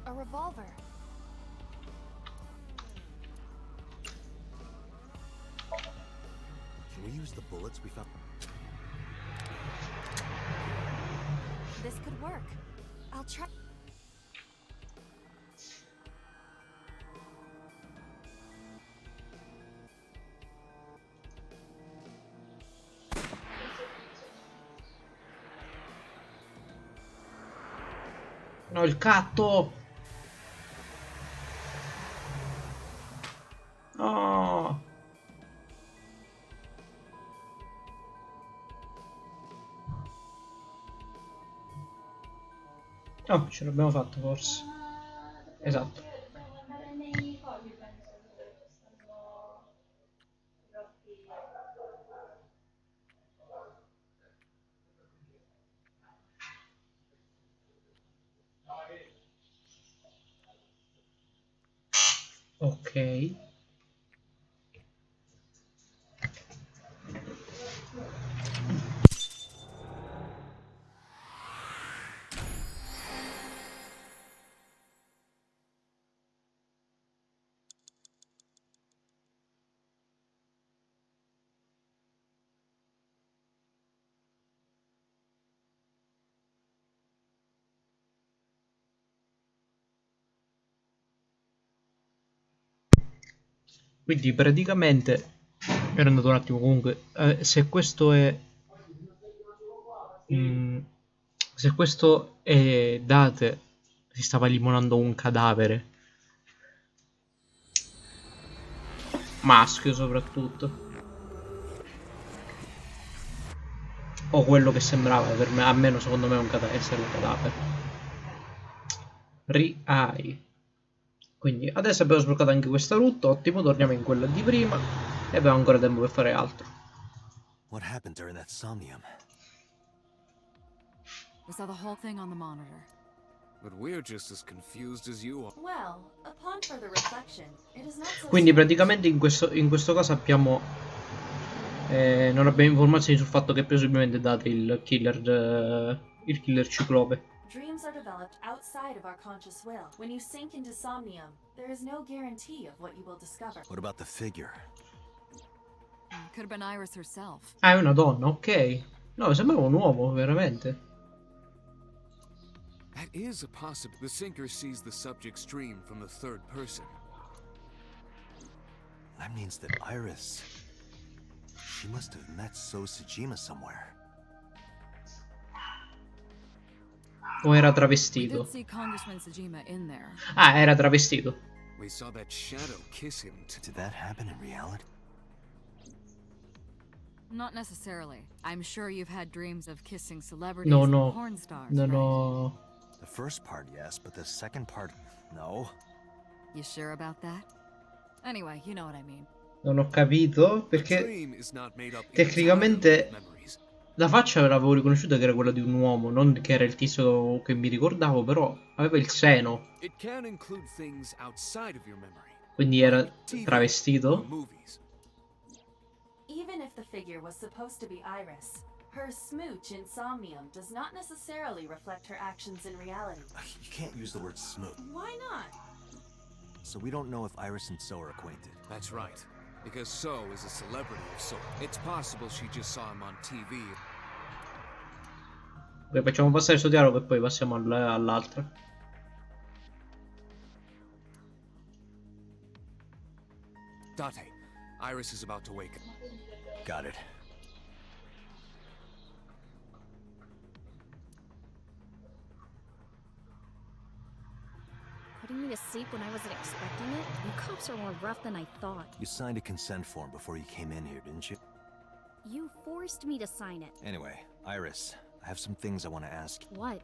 A revolver. Can we use the bullets we found? This could work. I'll try. No, il catto! No! Oh, ce l'abbiamo fatto forse. Esatto. Ok. Quindi praticamente ero andato un attimo comunque, se questo è mm, se questo è date, si stava limonando un cadavere maschio soprattutto, o quello che sembrava per me, almeno secondo me è un essere un cadavere. Riai. Quindi adesso abbiamo sbloccato anche questa route, ottimo, torniamo in quella di prima e abbiamo ancora tempo per fare altro. What happened during that Somnium? We saw the whole thing on the monitor. But we're just as confused as you are. Well, upon further reflection, it is not so Quindi strange. praticamente in questo caso abbiamo non abbiamo informazioni sul fatto che presumibilmente date il killer ciclope. Dreams are developed outside of our conscious will. When you sink into Somnium, there is no guarantee of what you will discover. What about the figure? Could have been Iris herself. Ah, è una donna, ok. No, sembrava un uomo, veramente. That is a possible. The sinker sees the subject's dream from the third person. That means that Iris... She must have met So Sejima somewhere. O era We did travestito? see Congressman Sejima in there. Ah, era travestito. We saw that shadow kiss him. Did that happen in reality? Not necessarily. I'm sure you've had dreams of kissing celebrities No, and no. porn stars, Non right? ho... The first part, yes, but the second part, no. You sure about that? Anyway, you know what I mean. Non ho capito The perché dream is not made up tecnicamente entirely of memories. la faccia l'avevo riconosciuta che era quella di un uomo, non che era il tizio che mi ricordavo, però aveva il seno, It can include things outside of your memory. quindi era Like TV or travestito. movies. Even if the figure was supposed to be Iris, her smooch in Somnium does not necessarily reflect her actions in reality. You can't use the word smooth. Why not? So we don't know if Iris and So are acquainted. That's right. Because So is a celebrity of sort. It's possible she just saw him on TV. Ok, facciamo passare questo dialogo e poi passiamo all'altra. Date, Iris is about to wake up. Got it. Putting me to sleep when I wasn't expecting it? You cops are more rough than I thought. You signed a consent form before you came in here, didn't you? You forced me to sign it. Anyway, Iris, I have some things I want to ask you. What?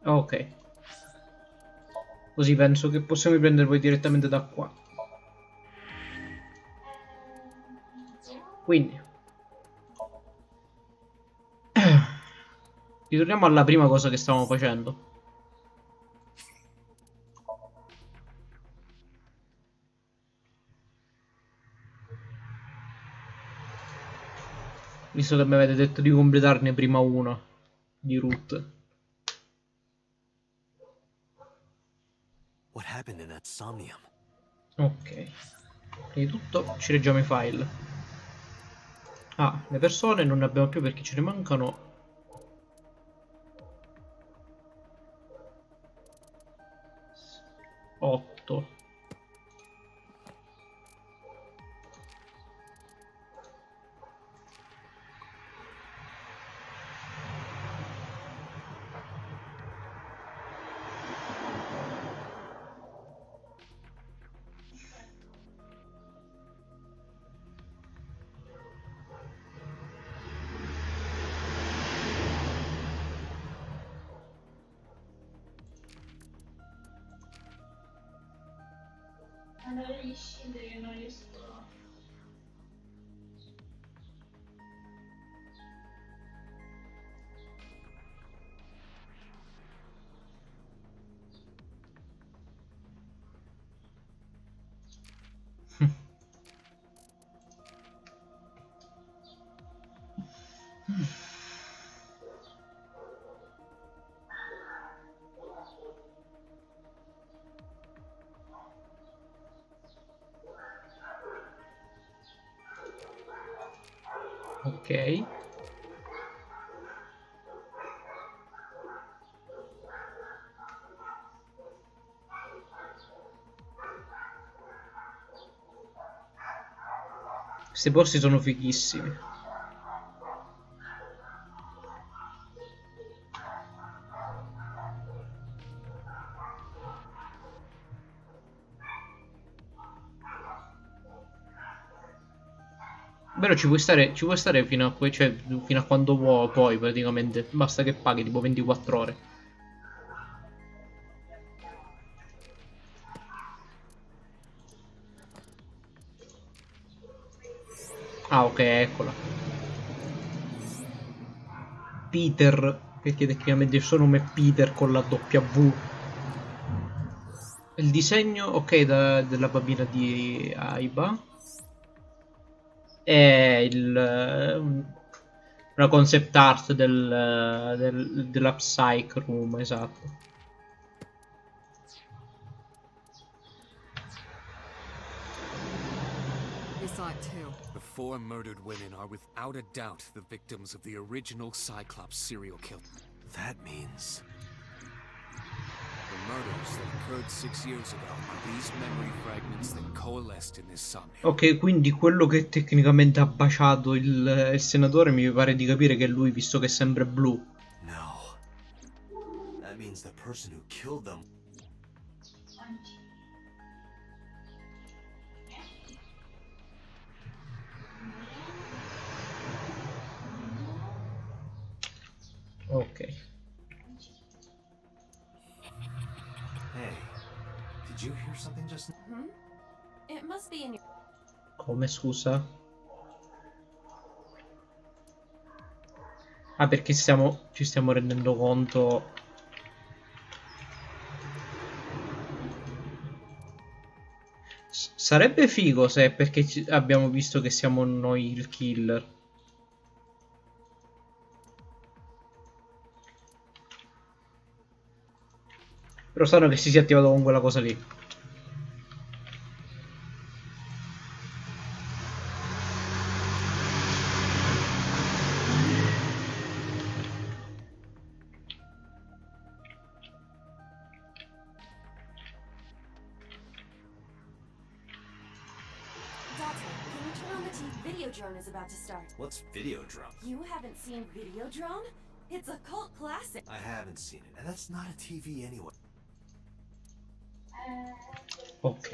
Ok. Così penso che possiamo riprendere poi direttamente da qua. Quindi ritorniamo alla prima cosa che stavamo facendo. Visto che mi avete detto di completarne prima una di route. What happened in that Somnium? Ok. Prima di tutto ci leggiamo i file. Ah, le persone non ne abbiamo più perché ce ne mancano 8. Andare a scendere che non riesco. Ok. Questi posti sono fighissimi. Però ci puoi stare fino a, cioè, fino a quando vuoi, poi praticamente. Basta che paghi tipo 24 ore. Ah, ok, eccola. Peter, perché tecnicamente il suo nome è Peter con la W. Il disegno, ok, della bambina di Aiba. È una concept art della Psych Room, esatto. We saw it too. The 4 murdered women are without a doubt the victims of the original Cyclops serial killer. That means... The murders that occurred 6 years ago are these memory fragments that coalesced in this Somnium. Ok, quindi quello che tecnicamente ha baciato il senatore mi pare di capire che è lui, visto che è sempre blu. No. That means the person who killed them... Ok. Hey, did you hear something just now? Hmm? It must be in your... Come, scusa? Ah, perché ci stiamo rendendo conto... Sarebbe figo se perché abbiamo visto che siamo noi il killer. Però sanno che si sia attivato con quella cosa lì. Videodrone is about to start. What's Videodrome? You haven't seen Videodrone? It's a cult classic. I haven't seen it, and that's not a TV anyway. Ok.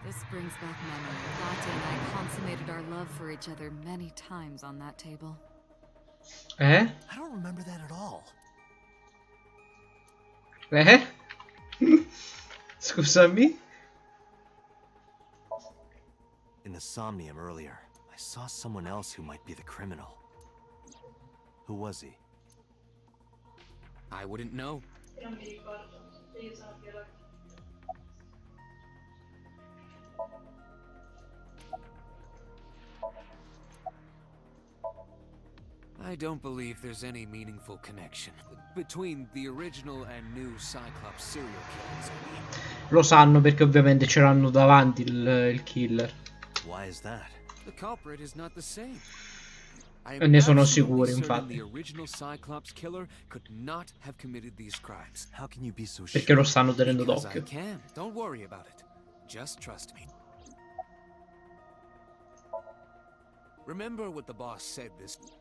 This brings back memory. Latte and I consummated our love for each other many times on that table. Eh? I don't remember that at all. Eh? Scusami? In the Somnium earlier, I saw someone else who might be the criminal. Who was he? I wouldn't know. I don't believe there's any meaningful connection between the original and new Cyclops serial killers. Lo sanno perché ovviamente ce l'hanno davanti il killer. Why is that? The culprit is not the same. I E am ne sono absolutely sicuri, certain infatti. the original Cyclops killer could not have committed these crimes. How can you be so sure? Perché lo stanno tenendo Because I d'occhio. can. Don't worry about it. Just trust me. Remember what the boss said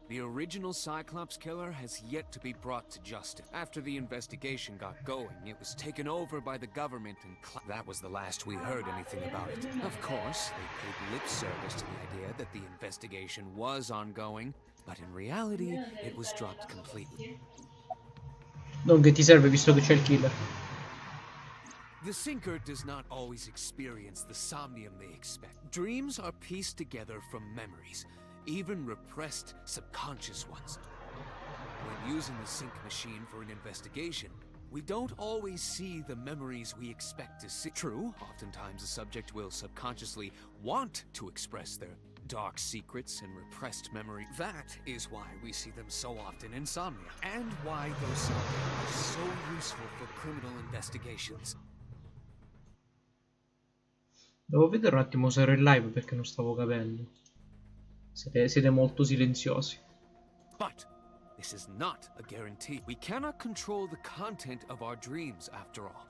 the original Cyclops killer has yet to be brought to justice. After the investigation got going, it was taken over by the government and that was the last we heard anything about it. Of course, they paid lip service to the idea that the investigation was ongoing, but in reality, it was dropped completely. Non che ti serve visto che c'è il killer. The sinker does not always experience the somnium they expect. Dreams are pieced together from memories, even repressed subconscious ones. When using the sync machine for an investigation, we don't always see the memories we expect to see. True, oftentimes the subject will subconsciously want to express their dark secrets and repressed memory. That is why we see them so often in Somnia, and why those Somnia are so useful for criminal investigations. Devo vedere un attimo se ero in live perché non stavo capendo. Siete molto silenziosi. But this is not a guarantee. We cannot control the content of our dreams, after all.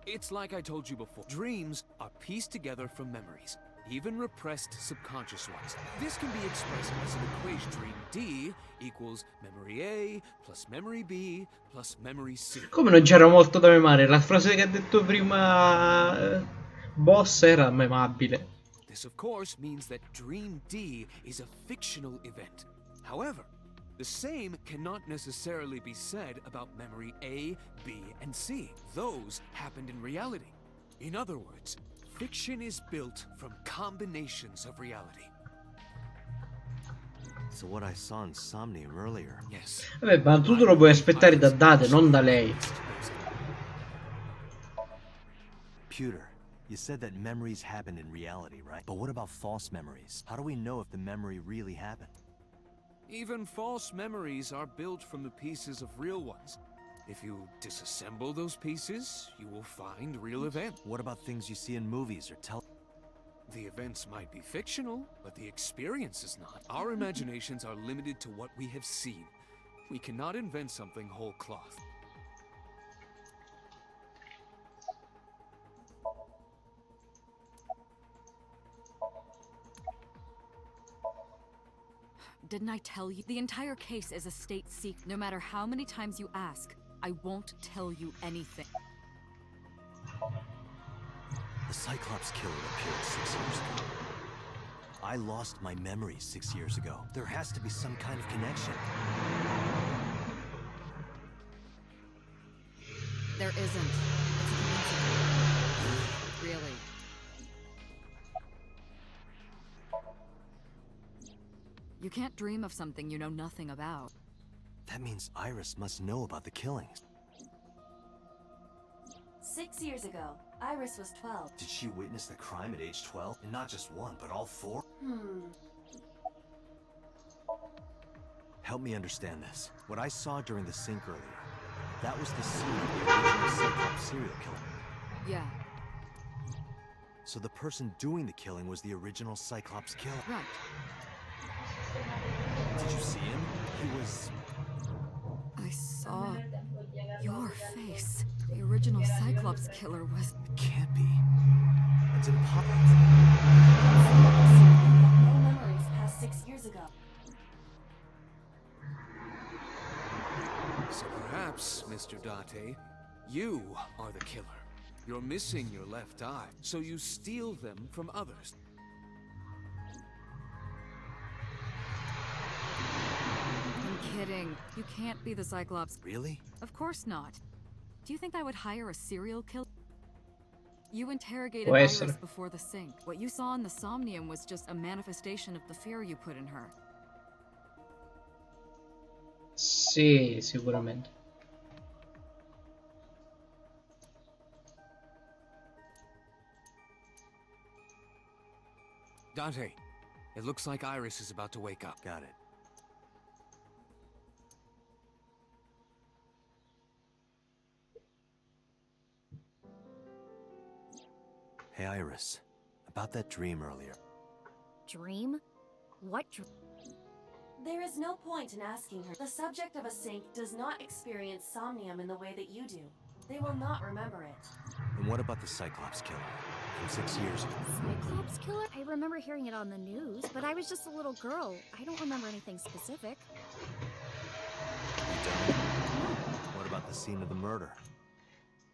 It's like I told you before. Dreams are pieced together from memories, even repressed subconscious ones. This can be expressed as an equation. Dream D equals memory A plus memory B plus memory C. Come non c'era molto da memare? La frase che ha detto prima Boss era memabile. This, of course, means that Dream D is a fictional event. However, the same cannot necessarily be said about memory A, B, and C. Those happened in reality. In other words, fiction is built from combinations of reality. So what I saw in Somnium earlier. Yes. Vabbè, ma tu te lo puoi aspettare da Date, non da lei. Computer, you said that memories happen in reality, right? But what about false memories? How do we know if the memory really happened? Even false memories are built from the pieces of real ones. If you disassemble those pieces, you will find real events. What about things you see in movies or The events might be fictional, but the experience is not. Our imaginations are limited to what we have seen. We cannot invent something whole cloth. Didn't I tell you? The entire case is a state secret. No matter how many times you ask, I won't tell you anything. The Cyclops killer appeared 6 years ago. I lost my memory 6 years ago. There has to be some kind of connection. There isn't. It's a coincidence. Really. You can't dream of something you know nothing about. That means Iris must know about the killings. 6 years ago, Iris was 12. Did she witness the crime at age 12? And not just one, but all 4? Help me understand this. What I saw during the sync earlier, that was the scene of the original Cyclops serial killer. Yeah, So the person doing the killing was the original Cyclops killer. right. Did you see him? He was... I saw your face. The original Cyclops killer was... It can't be. That's impossible. No memories past 6 years ago. So perhaps, Mr. Date, you are the killer. You're missing your left eye, so you steal them from others. I'm kidding. You can't be the Cyclops. Really? Of course not. Do you think I would hire a serial killer? You interrogated Può Iris essere. before the sync. What you saw in the Somnium was just a manifestation of the fear you put in her. Sì, sicuramente. Dante, it looks like Iris is about to wake up. Got it. Hey, Iris. About that dream earlier. Dream? What dream? There is no point in asking her. The subject of a sync does not experience somnium in the way that you do. They will not remember it. And what about the Cyclops killer? From 6 years ago. Cyclops killer? I remember hearing it on the news, but I was just a little girl. I don't remember anything specific. You don't? What about the scene of the murder?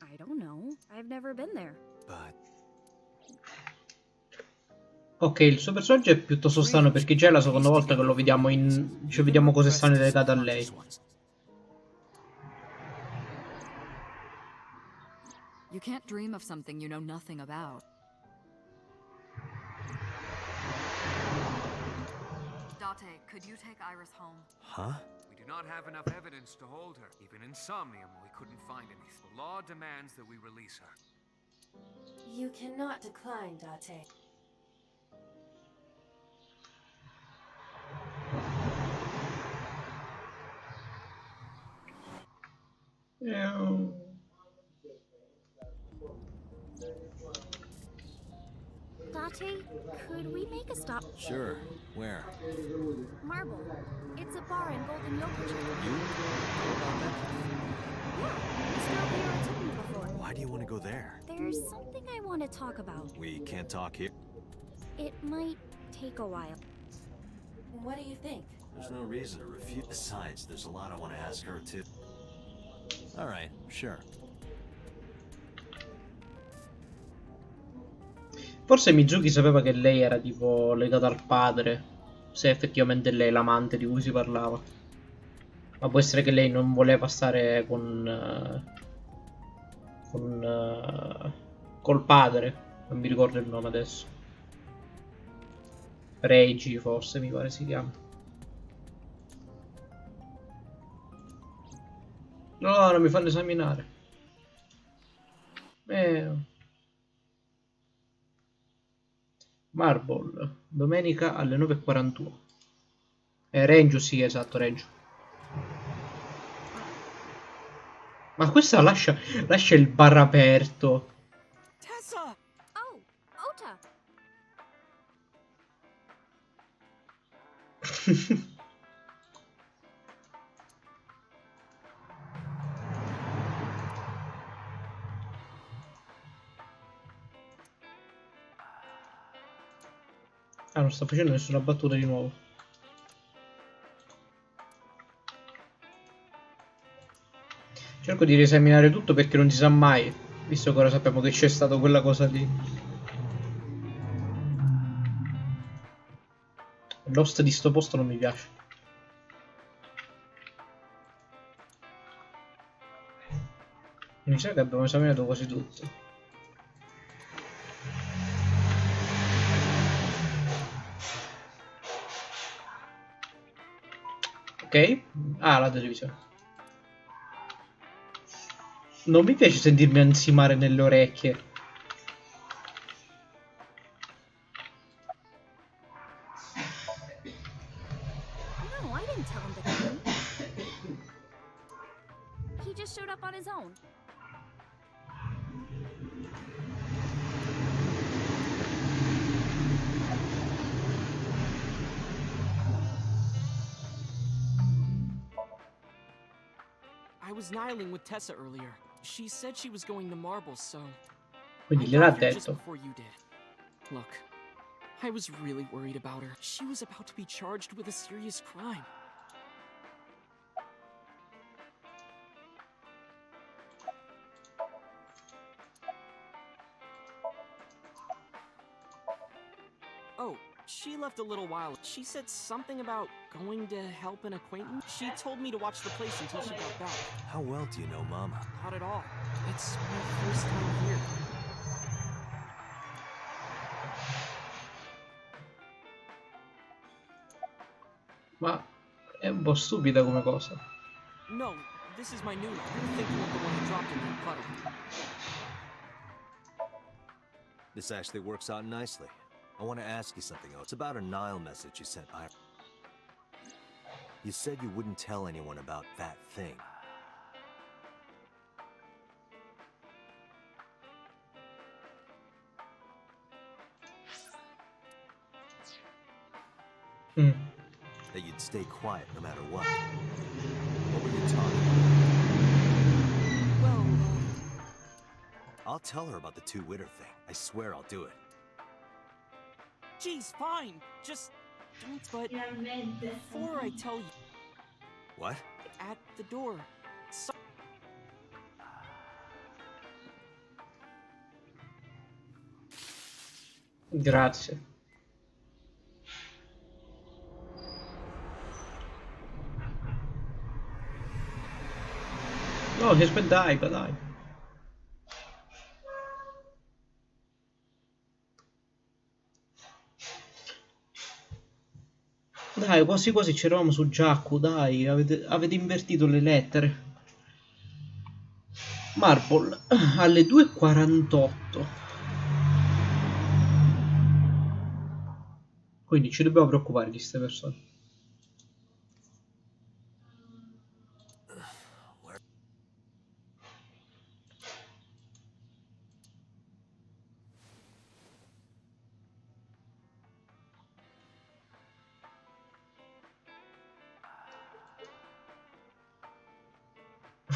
I don't know. I've never been there. But... Ok, il suo personaggio è piuttosto strano perché già è la seconda volta che lo vediamo in... cioè vediamo cose strane legate a lei. You can't dream of something you know nothing about. Date, could you take Iris home? Huh? We do not have enough evidence to hold her. Even in Somnium, we couldn't find anything. The law demands that we release her. You cannot decline, Date. Date, could we make a stop? Sure. Where? Marble. It's a bar in Golden Yogurt. You? Know about that? Yeah, we stopped here and took me before. Why Why do you want to go there? There's something I want to talk about. We can't talk here. It might take a while. What do you think? There's no reason to refuse. Besides, there's a lot I want to ask her too. All right, sure. Forse Mizuki sapeva che lei era tipo legata al padre, se effettivamente lei è l'amante di cui si parlava. Ma può essere che lei non voleva stare col padre, non mi ricordo il nome adesso. Reiji forse mi pare si chiama. No, non mi fanno esaminare. Marble, domenica alle 9:41. Reggio, sì, esatto, Reggio. Ma questa lascia il bar aperto. Tessa! Oh, Ota! Ah, non sta facendo nessuna battuta di nuovo. Cerco di riesaminare tutto perché non si sa mai, visto che ora sappiamo che c'è stata quella cosa lì. L'host di sto posto non mi piace. Mi sa che abbiamo esaminato quasi tutto. Ok? Ah, la televisione. Non mi piace sentirmi ansimare nelle orecchie. No, I didn't tell him to come. He just showed up on his own. I was nihiling with Tessa earlier. She said she was going to Marble, so Quindi I gliel'ha got here just detto. before you did. Look, I was really worried about her. She was about to be charged with a serious crime. Oh, she left a little while. She said something about going to help an acquaintance. She told me to watch the place until she got back. How well do you know Mama? Not at all. It's my first time here. Ma è un po' stupida come cosa. No, this is my new one. I'm thinking of the one I dropped in that puddle. This actually works out nicely. I want to ask you something else. It's about a Nile message you sent Ira. You said you wouldn't tell anyone about that thing. That you'd stay quiet no matter what. What were you talking about? Well, I'll tell her about the two-witter thing. I swear I'll do it. geez, fine. Just don't, but before I tell you, What? at the door. So Grazie. No, che dai, dai. Dai, quasi quasi c'eravamo su Giacu, dai, avete invertito le lettere. Marble, alle 2:48. Quindi ci dobbiamo preoccupare di queste persone.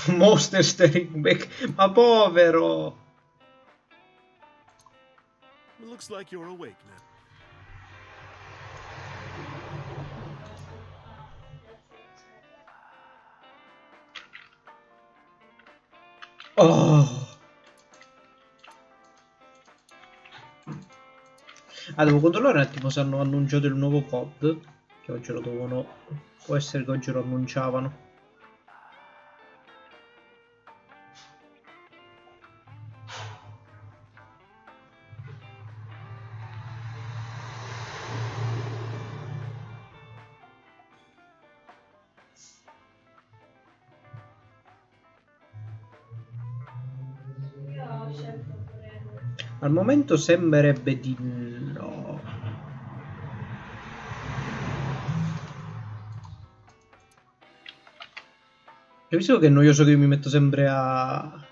Monster staring back. Ma povero. It looks like you're awake now. Oh. Ah, devo controllare un attimo se hanno annunciato il nuovo COD. Che oggi lo dovevano. Può essere che oggi lo annunciavano. Al momento sembrerebbe di no. Capisco che è noioso che io mi metto sempre a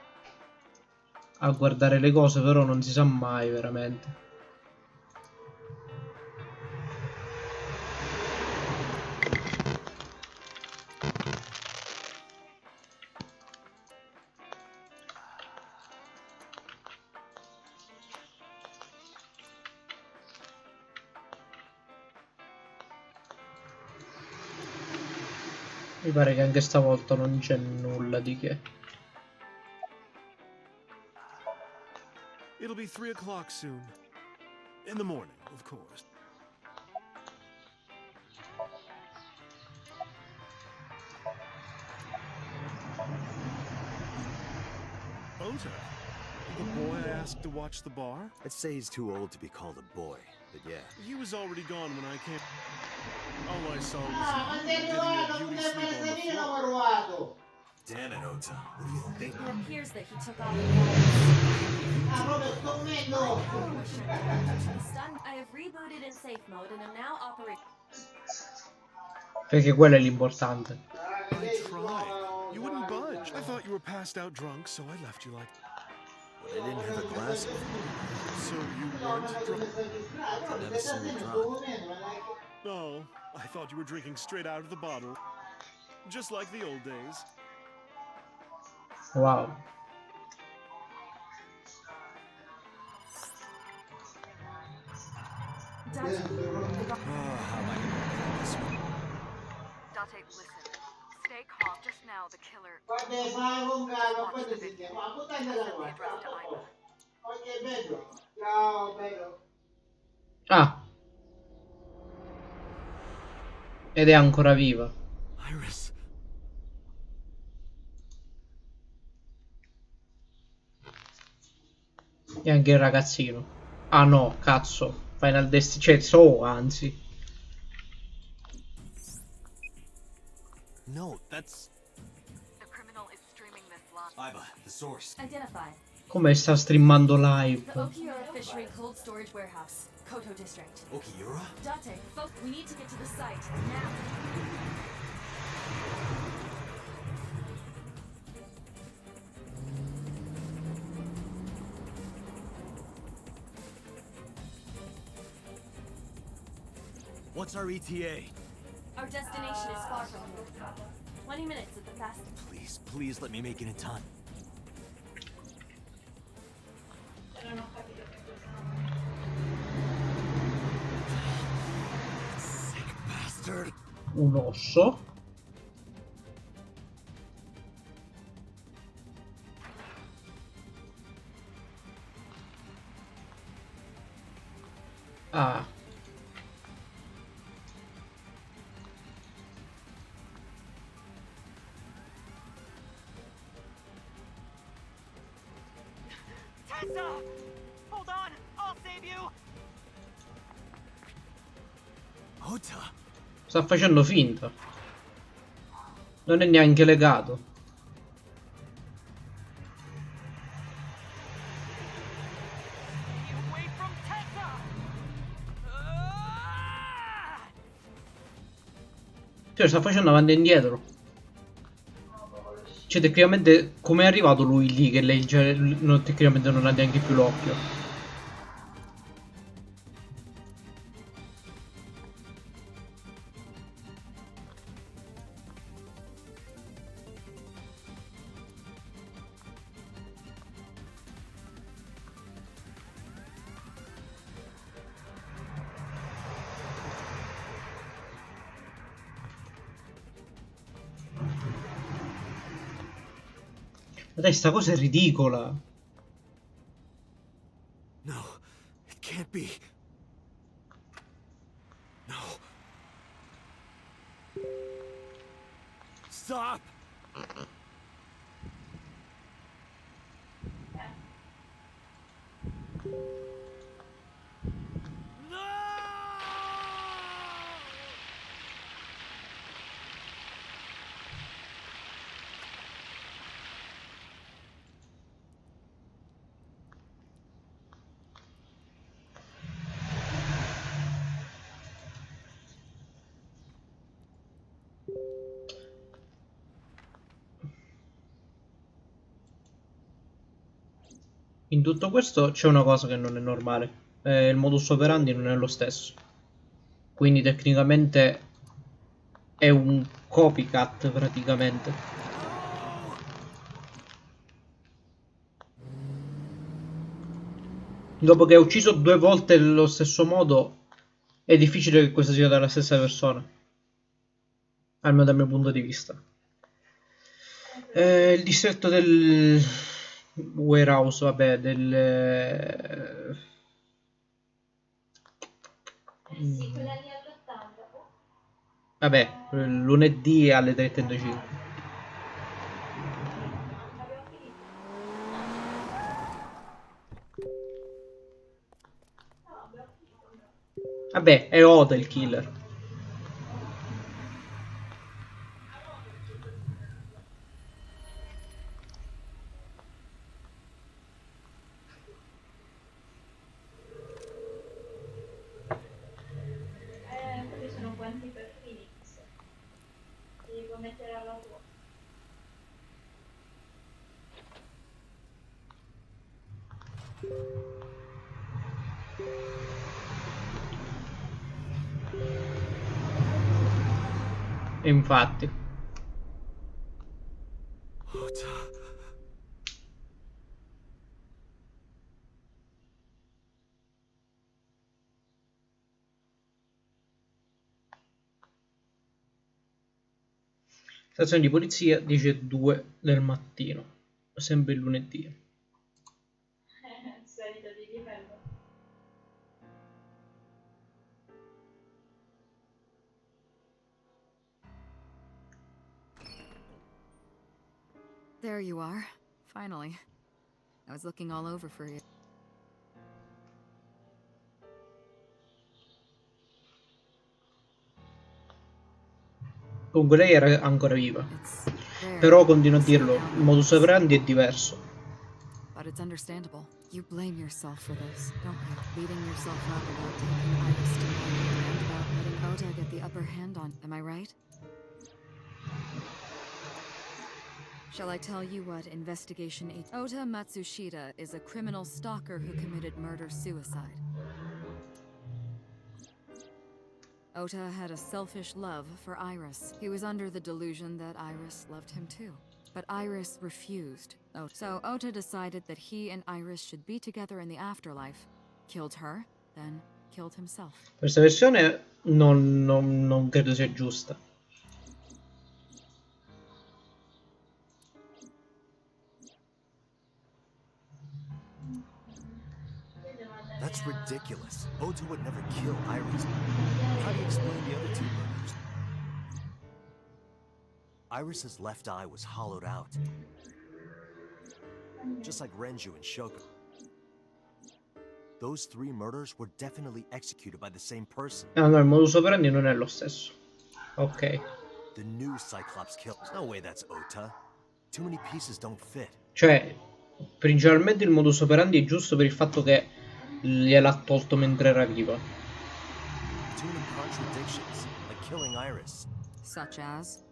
guardare le cose, però non si sa mai veramente. Mi pare che anche stavolta non c'è nulla di che. It'll be 3 o'clock soon. In the morning, of course. Ota, the boy I asked to watch the bar? I'd say he's too old to be called a boy, but yeah. He was already gone when I came. All I saw was you getting a beauty sleep on the floor. Damn it, Ota. What do you think? It appears that he took off I have rebooted in safe mode and am now operating. Perché quello è l'importante. I tried. You wouldn't budge. I thought you were passed out drunk, so I left you like. But I didn't have a glass of. So you weren't drunk? I never seen it drunk. No, I thought you were drinking straight out of the bottle. Just like the old days. Wow. Date, listen. Stay calm. Just now, the killer. Guarda, fai con calma, poi Watch the ti video. sentiamo. Ma puttana Send la the guarda. address to Ima. Ok, bello. Ciao, bello. Ah. Ed è ancora viva. Iris. E anche il ragazzino. Ah no, cazzo. Final Destiny. Cioè, so, anzi. No, that's. The criminal is streaming this live. Iva, the source. Identified. Come sta streamando live? The Okiura Fishery Cold Storage Warehouse, Koto District. Okiura? Date, folk, we need to get to the site now. What's our ETA? Our destination is far from here. 20 minutes at the fastest. Please, please let me make it in time. Sick bastard. Un osso. Ah. Hold on! I'll save you! Ota. Sta facendo finta. Non è neanche legato. Stay away from Tessa! Cioè, sta facendo avanti e indietro. Cioè, tecnicamente, come è arrivato lui lì che lei già, tecnicamente non ha neanche più l'occhio? Dai, sta cosa è ridicola. No, it can't be. No. Stop! In tutto questo c'è una cosa che non è normale. Il modus operandi non è lo stesso. Quindi tecnicamente è un copycat praticamente. Dopo che ha ucciso 2 volte nello stesso modo, è difficile che questa sia dalla stessa persona. Almeno dal mio punto di vista. Il distretto del warehouse, vabbè, del... Sì, quella lì all'80. Vabbè, lunedì alle 3:35. Abbiamo finito. No, abbiamo finito. Vabbè, è Oda il killer. Quelli sono guanti per Phoenix. Devo mettere alla tua. E infatti. Stazione di polizia dice 2 del mattino. Sempre il lunedì. Salita di livello. There you are. Finally. I was looking all over for you. Comunque lei era ancora viva. It's rare. Però continuo a to see dirlo, how il modus this- operandi è diverso. But it's understandable. You blame yourself for this, don't you? Beating yourself up about taking Iris to Molto and about letting Ota get the upper hand on. Am I right? Shall I tell you what Investigation 8? Ota Matsushita is a criminal stalker who committed murder-suicide. Ota had a selfish love for Iris. He was under the delusion that Iris loved him too. But Iris refused. So Ota decided that he and Iris should be together in the afterlife. Killed her, then killed himself. Questa versione non credo sia giusta. That's ridiculous. Ota would never kill Iris. How do you explain the other two murders? Iris's left eye was hollowed out. Just like Renju and Shoko. Those 3 murders were definitely executed by the same person. Ah no, il modus operandi non è lo stesso. Ok. The new Cyclops kill. There's no way that's Ota. Too many pieces don't fit. Cioè, principalmente il modus operandi è giusto per il fatto che gliel'ha tolto mentre era viva. Too many contradictions, like killing Iris. Such as?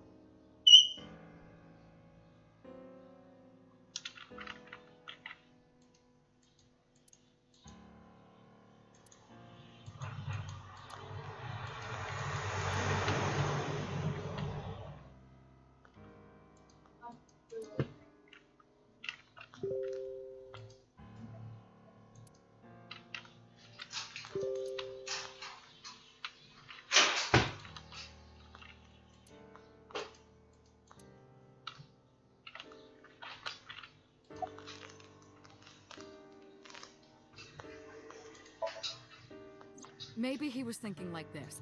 Maybe he was thinking like this.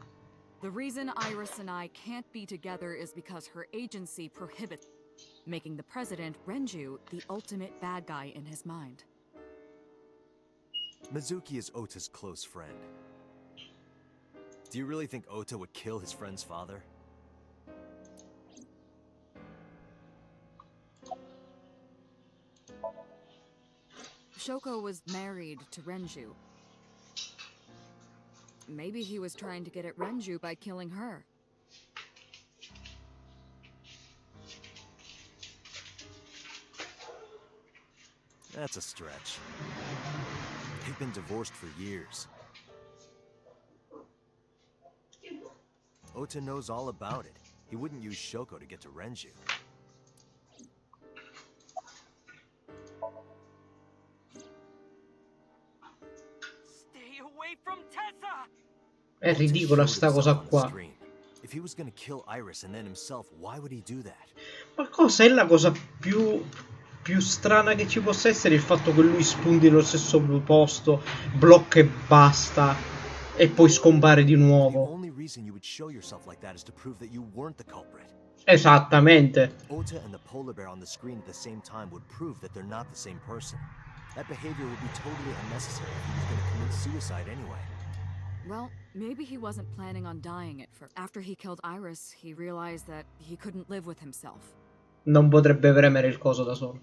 The reason Iris and I can't be together is because her agency prohibits, making the president, Renju, the ultimate bad guy in his mind. Mizuki is Ota's close friend. Do you really think Ota would kill his friend's father? Shoko was married to Renju. Maybe he was trying to get at Renju by killing her. That's a stretch. They've been divorced for years. Ota knows all about it. He wouldn't use Shoko to get to Renju. Stay away from Tessa! È ridicola sta cosa qua. If he was gonna kill Iris and then himself, why would he do that? Ma cosa è la cosa più strana che ci possa essere? Il fatto che lui spunti nello stesso posto, blocca e basta, e poi scompare di The nuovo. only reason you would show yourself like that is to prove that you weren't the culprit. Esattamente. Ota and the polar bear on the screen at the same time would prove that they're not the same person. That behavior would be totally unnecessary if he was gonna commit suicide anyway. Well, maybe he wasn't planning on dying at first. After he killed Iris, he realized that he couldn't live with himself. Non potrebbe premere il coso da solo.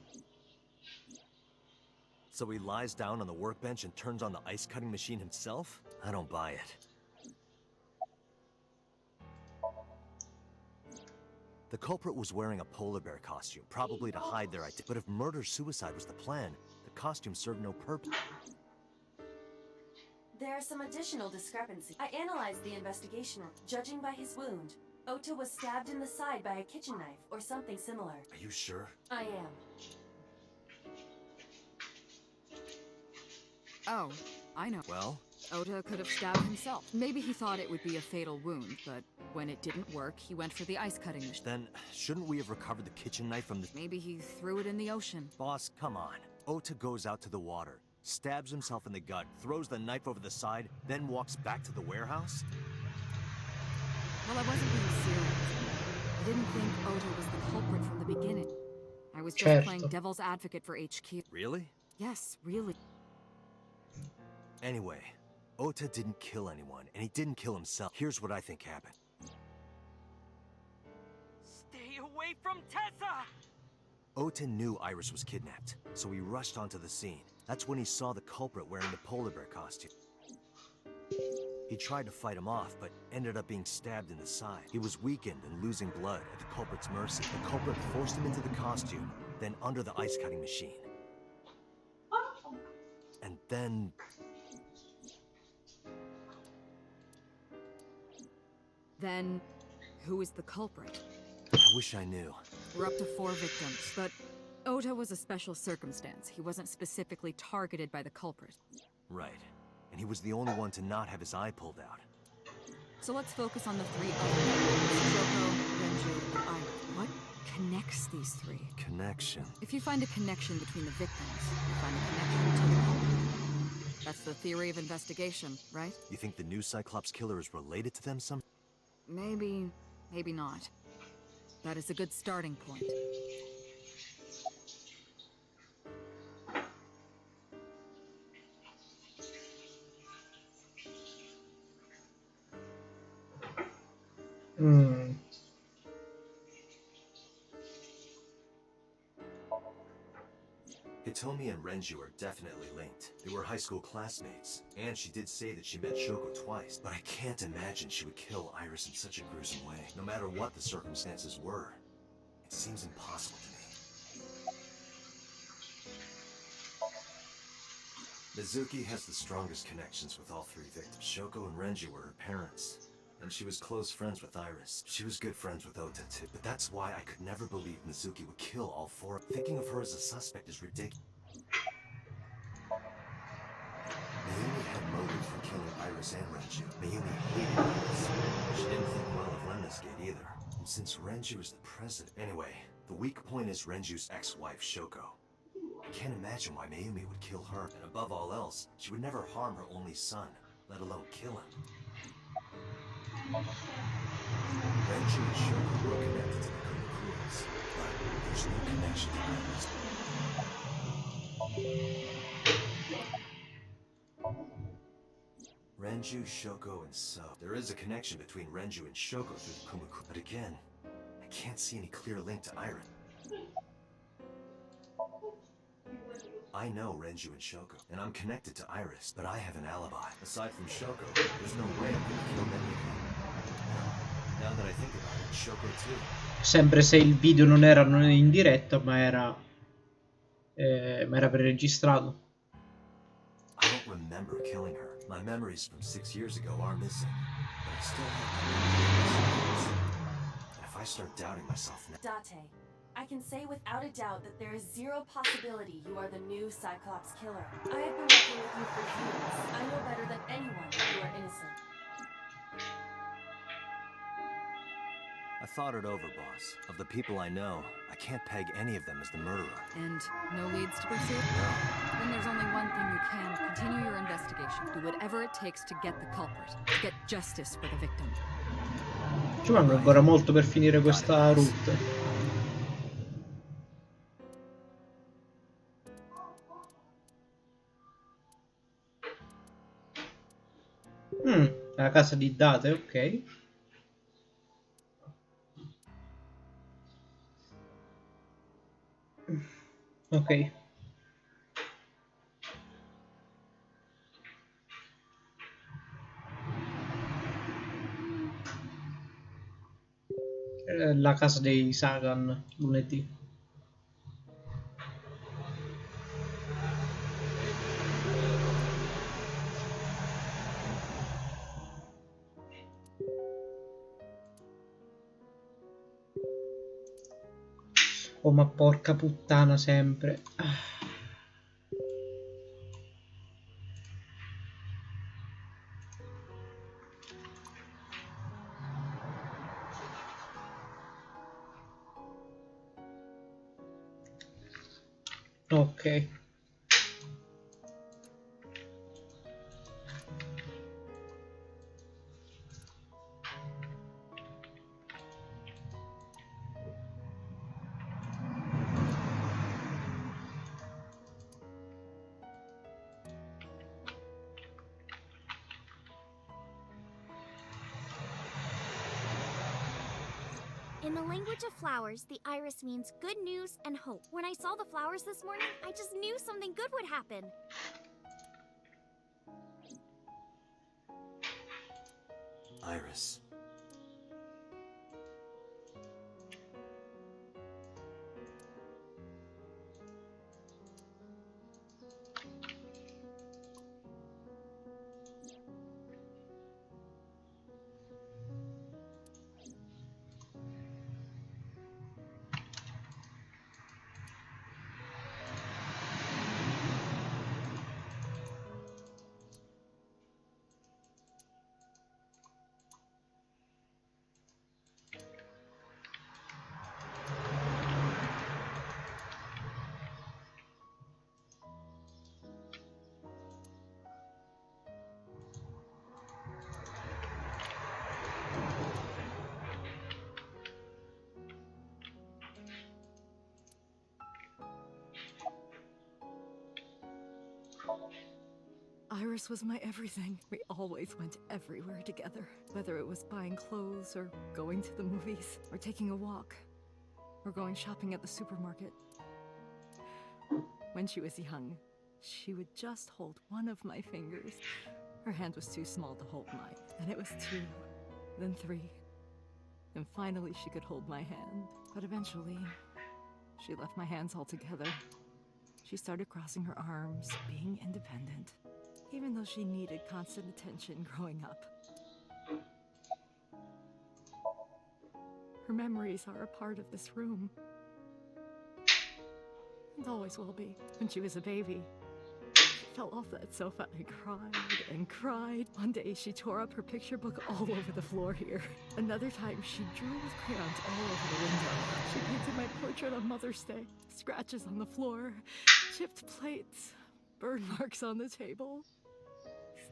So he lies down on the workbench and turns on the ice cutting machine himself? I don't buy it. The culprit was wearing a polar bear costume, probably to hide their identity. But if murder-suicide was the plan, the costume served no purpose. There are some additional discrepancies. I analyzed the investigation. Judging by his wound, Ota was stabbed in the side by a kitchen knife or something similar. Are you sure? I am. Oh, I know. Well? Ota could have stabbed himself. Maybe he thought it would be a fatal wound, but when it didn't work, he went for the ice cutting machine. Then, shouldn't we have recovered the kitchen knife from the... Maybe he threw it in the ocean. Boss, come on. Ota goes out to the water, stabs himself in the gut, throws the knife over the side, then walks back to the warehouse? Well, I wasn't being serious. I didn't think Ota was the culprit from the beginning. I was just playing devil's advocate for HQ. Really? Yes, really. Anyway, Ota didn't kill anyone, and he didn't kill himself. Here's what I think happened. Stay away from Tessa! Ota knew Iris was kidnapped, so he rushed onto the scene. That's when he saw the culprit wearing the polar bear costume. He tried to fight him off, but ended up being stabbed in the side. He was weakened and losing blood at the culprit's mercy. The culprit forced him into the costume, then under the ice cutting machine. And then... Then, who is the culprit? I wish I knew. We're up to 4 victims, but Ota was a special circumstance. He wasn't specifically targeted by the culprit. Right. And he was the only one to not have his eye pulled out. So let's focus on the 3 other victims, Shoko, Renju, and Iris. What connects these 3? Connection. If you find a connection between the victims, you find a connection to the culprit. That's the theory of investigation, right? You think the new Cyclops killer is related to them some? Maybe, maybe not. That is a good starting point. Hitomi and Renju are definitely linked. They were high school classmates, and she did say that she met Shoko twice, but I can't imagine she would kill Iris in such a gruesome way. No matter what the circumstances were, it seems impossible to me. Mizuki has the strongest connections with all 3 victims. Shoko and Renju were her parents, and she was close friends with Iris. She was good friends with Ota too, but that's why I could never believe Mizuki would kill all 4. Thinking of her as a suspect is ridiculous. Mayumi had motive for killing Iris and Renju. Mayumi hated Iris. She didn't think well of Lemniscate either. And since Renju is the president... Anyway, the weak point is Renju's ex-wife, Shoko. I can't imagine why Mayumi would kill her, and above all else, she would never harm her only son. let alone kill him. Renju and Shoko were connected to the Kurokuros, but there's no connection to Iris. Renju, Shoko, and So. There is a connection between Renju and Shoko through the Kumakura, but again, I can't see any clear link to Iris. I know Renju and Shoko, and I'm connected to Iris, but I have an alibi. Aside from Shoko, there's no way I'm gonna kill any of them. Now that I think about it, Shoko too. Sempre se il video non era in diretta, ma era preregistrato. I don't remember killing her. My memories from 6 years ago are missing, but I still have my memories. And if I start doubting myself now... Date, I can say without a doubt that there is zero possibility you are the new Cyclops killer. I have been working with you for years. I know better than anyone that you are innocent. I thought it over, boss. Of the people I know, I can't peg any of them as the murderer. And no leads to pursue? No. Then there's only one thing you can. Continue your investigation. Do whatever it takes to get the culprit. To get justice for the victim. Ci manca ancora molto per finire questa route. La casa di Date, ok. Ok. La casa dei Sagan, lunedì. Oh, ma porca puttana, sempre. Ok. In the language of flowers, the iris means good news and hope. When I saw the flowers this morning, I just knew something good would happen. Iris. Iris was my everything. We always went everywhere together. Whether it was buying clothes, or going to the movies, or taking a walk, or going shopping at the supermarket. When she was young, she would just hold one of my fingers. Her hand was too small to hold mine. And it was 2, then 3. And finally she could hold my hand. But eventually, she left my hands altogether. She started crossing her arms, being independent. Even though she needed constant attention growing up. Her memories are a part of this room. And always will be. When she was a baby, she fell off that sofa and cried and cried. One day she tore up her picture book all over the floor here. Another time she drew with crayons all over the window. She painted my portrait on Mother's Day. Scratches on the floor, chipped plates, burn marks on the table.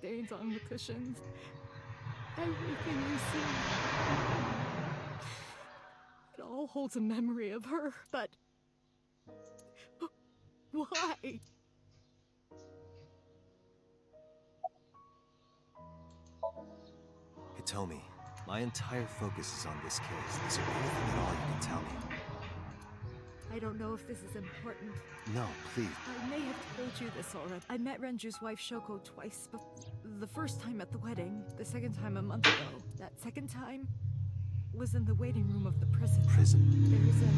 stains on the cushions. Everything you see. It all holds a memory of her, but why? Hitomi, my entire focus is on this case. Is there anything at all you can tell me? I don't know if this is important. No, please. I may have told you this already. I met Renju's wife Shoko twice. The first time at the wedding, the second time a month ago. That second time was in the waiting room of the prison. Prison? There's an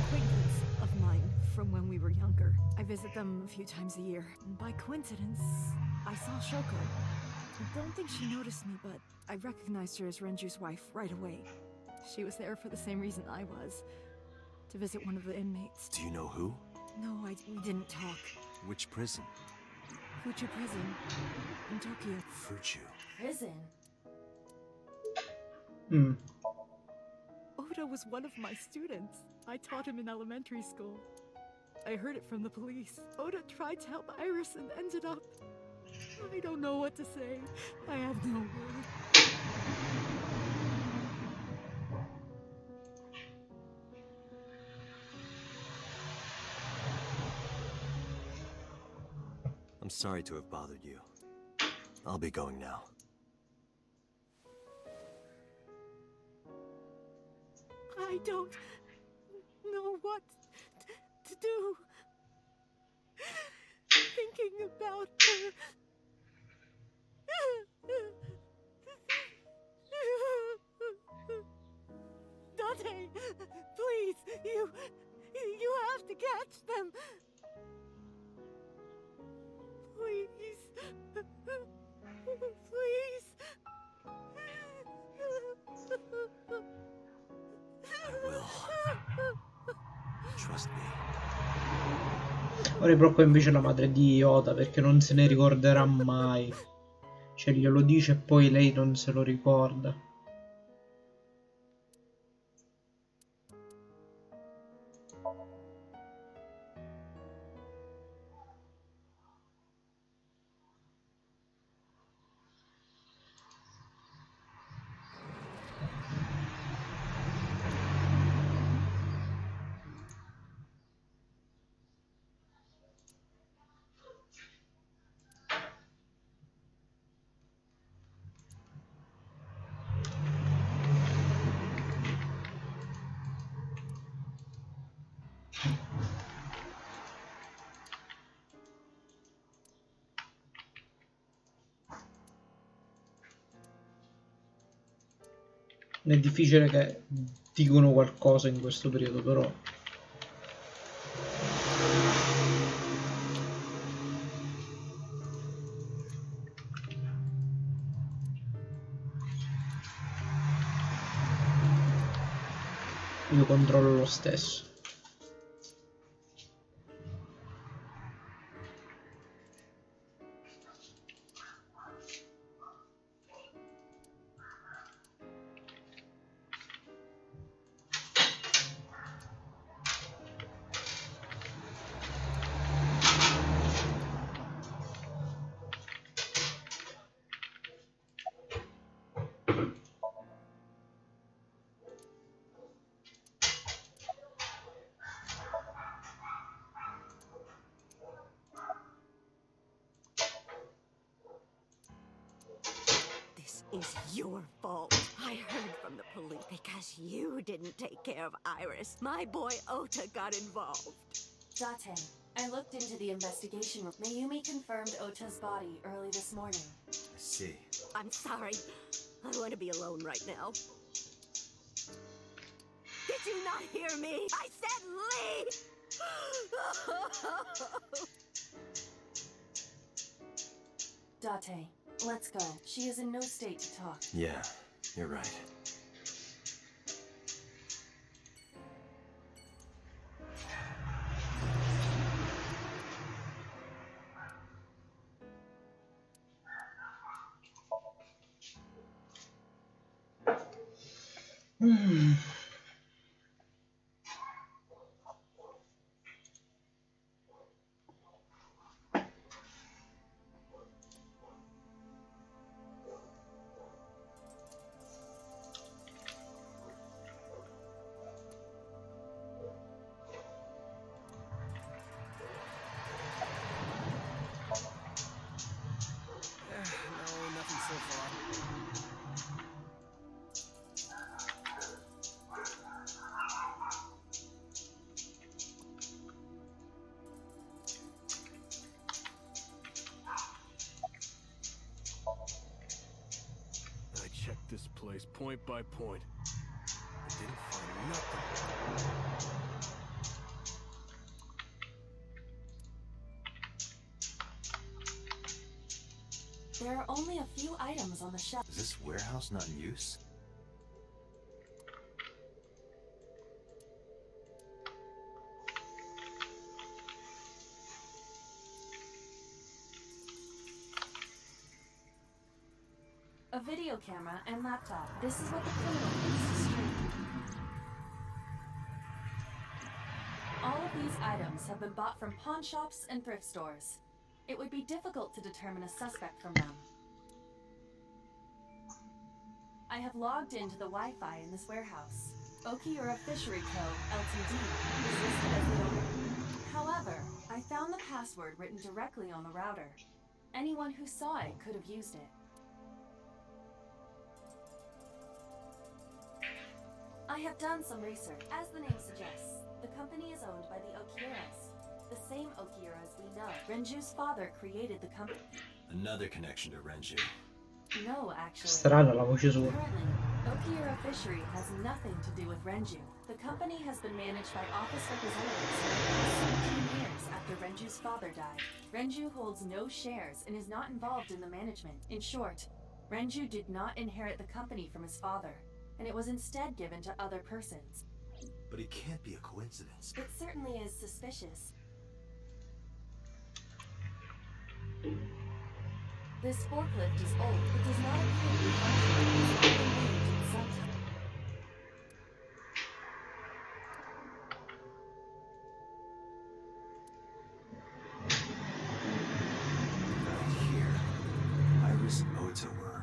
acquaintance of mine from when we were younger. I visit them a few times a year. And by coincidence, I saw Shoko. I don't think she noticed me, but I recognized her as Renju's wife right away. She was there for the same reason I was. To visit one of the inmates. Do you know who? No, we didn't talk. Which prison? Fuchu Prison. In Tokyo. Fuchu. Prison? Oda was one of my students. I taught him in elementary school. I heard it from the police. Oda tried to help Iris and ended up... I don't know what to say. I have no words. I'm sorry to have bothered you. I'll be going now. I don't know what to do. Thinking about her. Date, please, you have to catch them. Please. Please. I will. Trust me. Ora è proprio invece la madre di Oda perché non se ne ricorderà mai. Cioè glielo dice e poi lei non se lo ricorda. È difficile che dicono qualcosa in questo periodo, però. Io controllo lo stesso. Is your fault. I heard from the police because you didn't take care of Iris. My boy Ota got involved. Date, I looked into the investigation. Mayumi confirmed Ota's body early this morning. I see. I'm sorry. I want to be alone right now. Did you not hear me? I said leave! Date, let's go. She is in no state to talk. Yeah, you're right. point by point. But didn't find nothing. There are only a few items on the shelf. Is this warehouse not in use? A video camera and laptop. This is what the criminal needs to stream. All of these items have been bought from pawn shops and thrift stores. It would be difficult to determine a suspect from them. I have logged into the Wi-Fi in this warehouse. Okiura Fishery Co., Ltd. is listed as the owner. However, I found the password written directly on the router. Anyone who saw it could have used it. I have done some research. As the name suggests, the company is owned by the Okiuras. The same Okiuras we know. Renju's father created the company. Another connection to Renju. No, actually. Strana la voce sua. Currently, Okiura Fishery has nothing to do with Renju. The company has been managed by office representatives for the past 17 years after Renju's father died. Renju holds no shares and is not involved in the management. In short, Renju did not inherit the company from his father, and it was instead given to other persons. But it can't be a coincidence. It certainly is suspicious. This forklift is old. It does not appear to be functional. It has not been moved in some time. Right here, Iris and Ota were.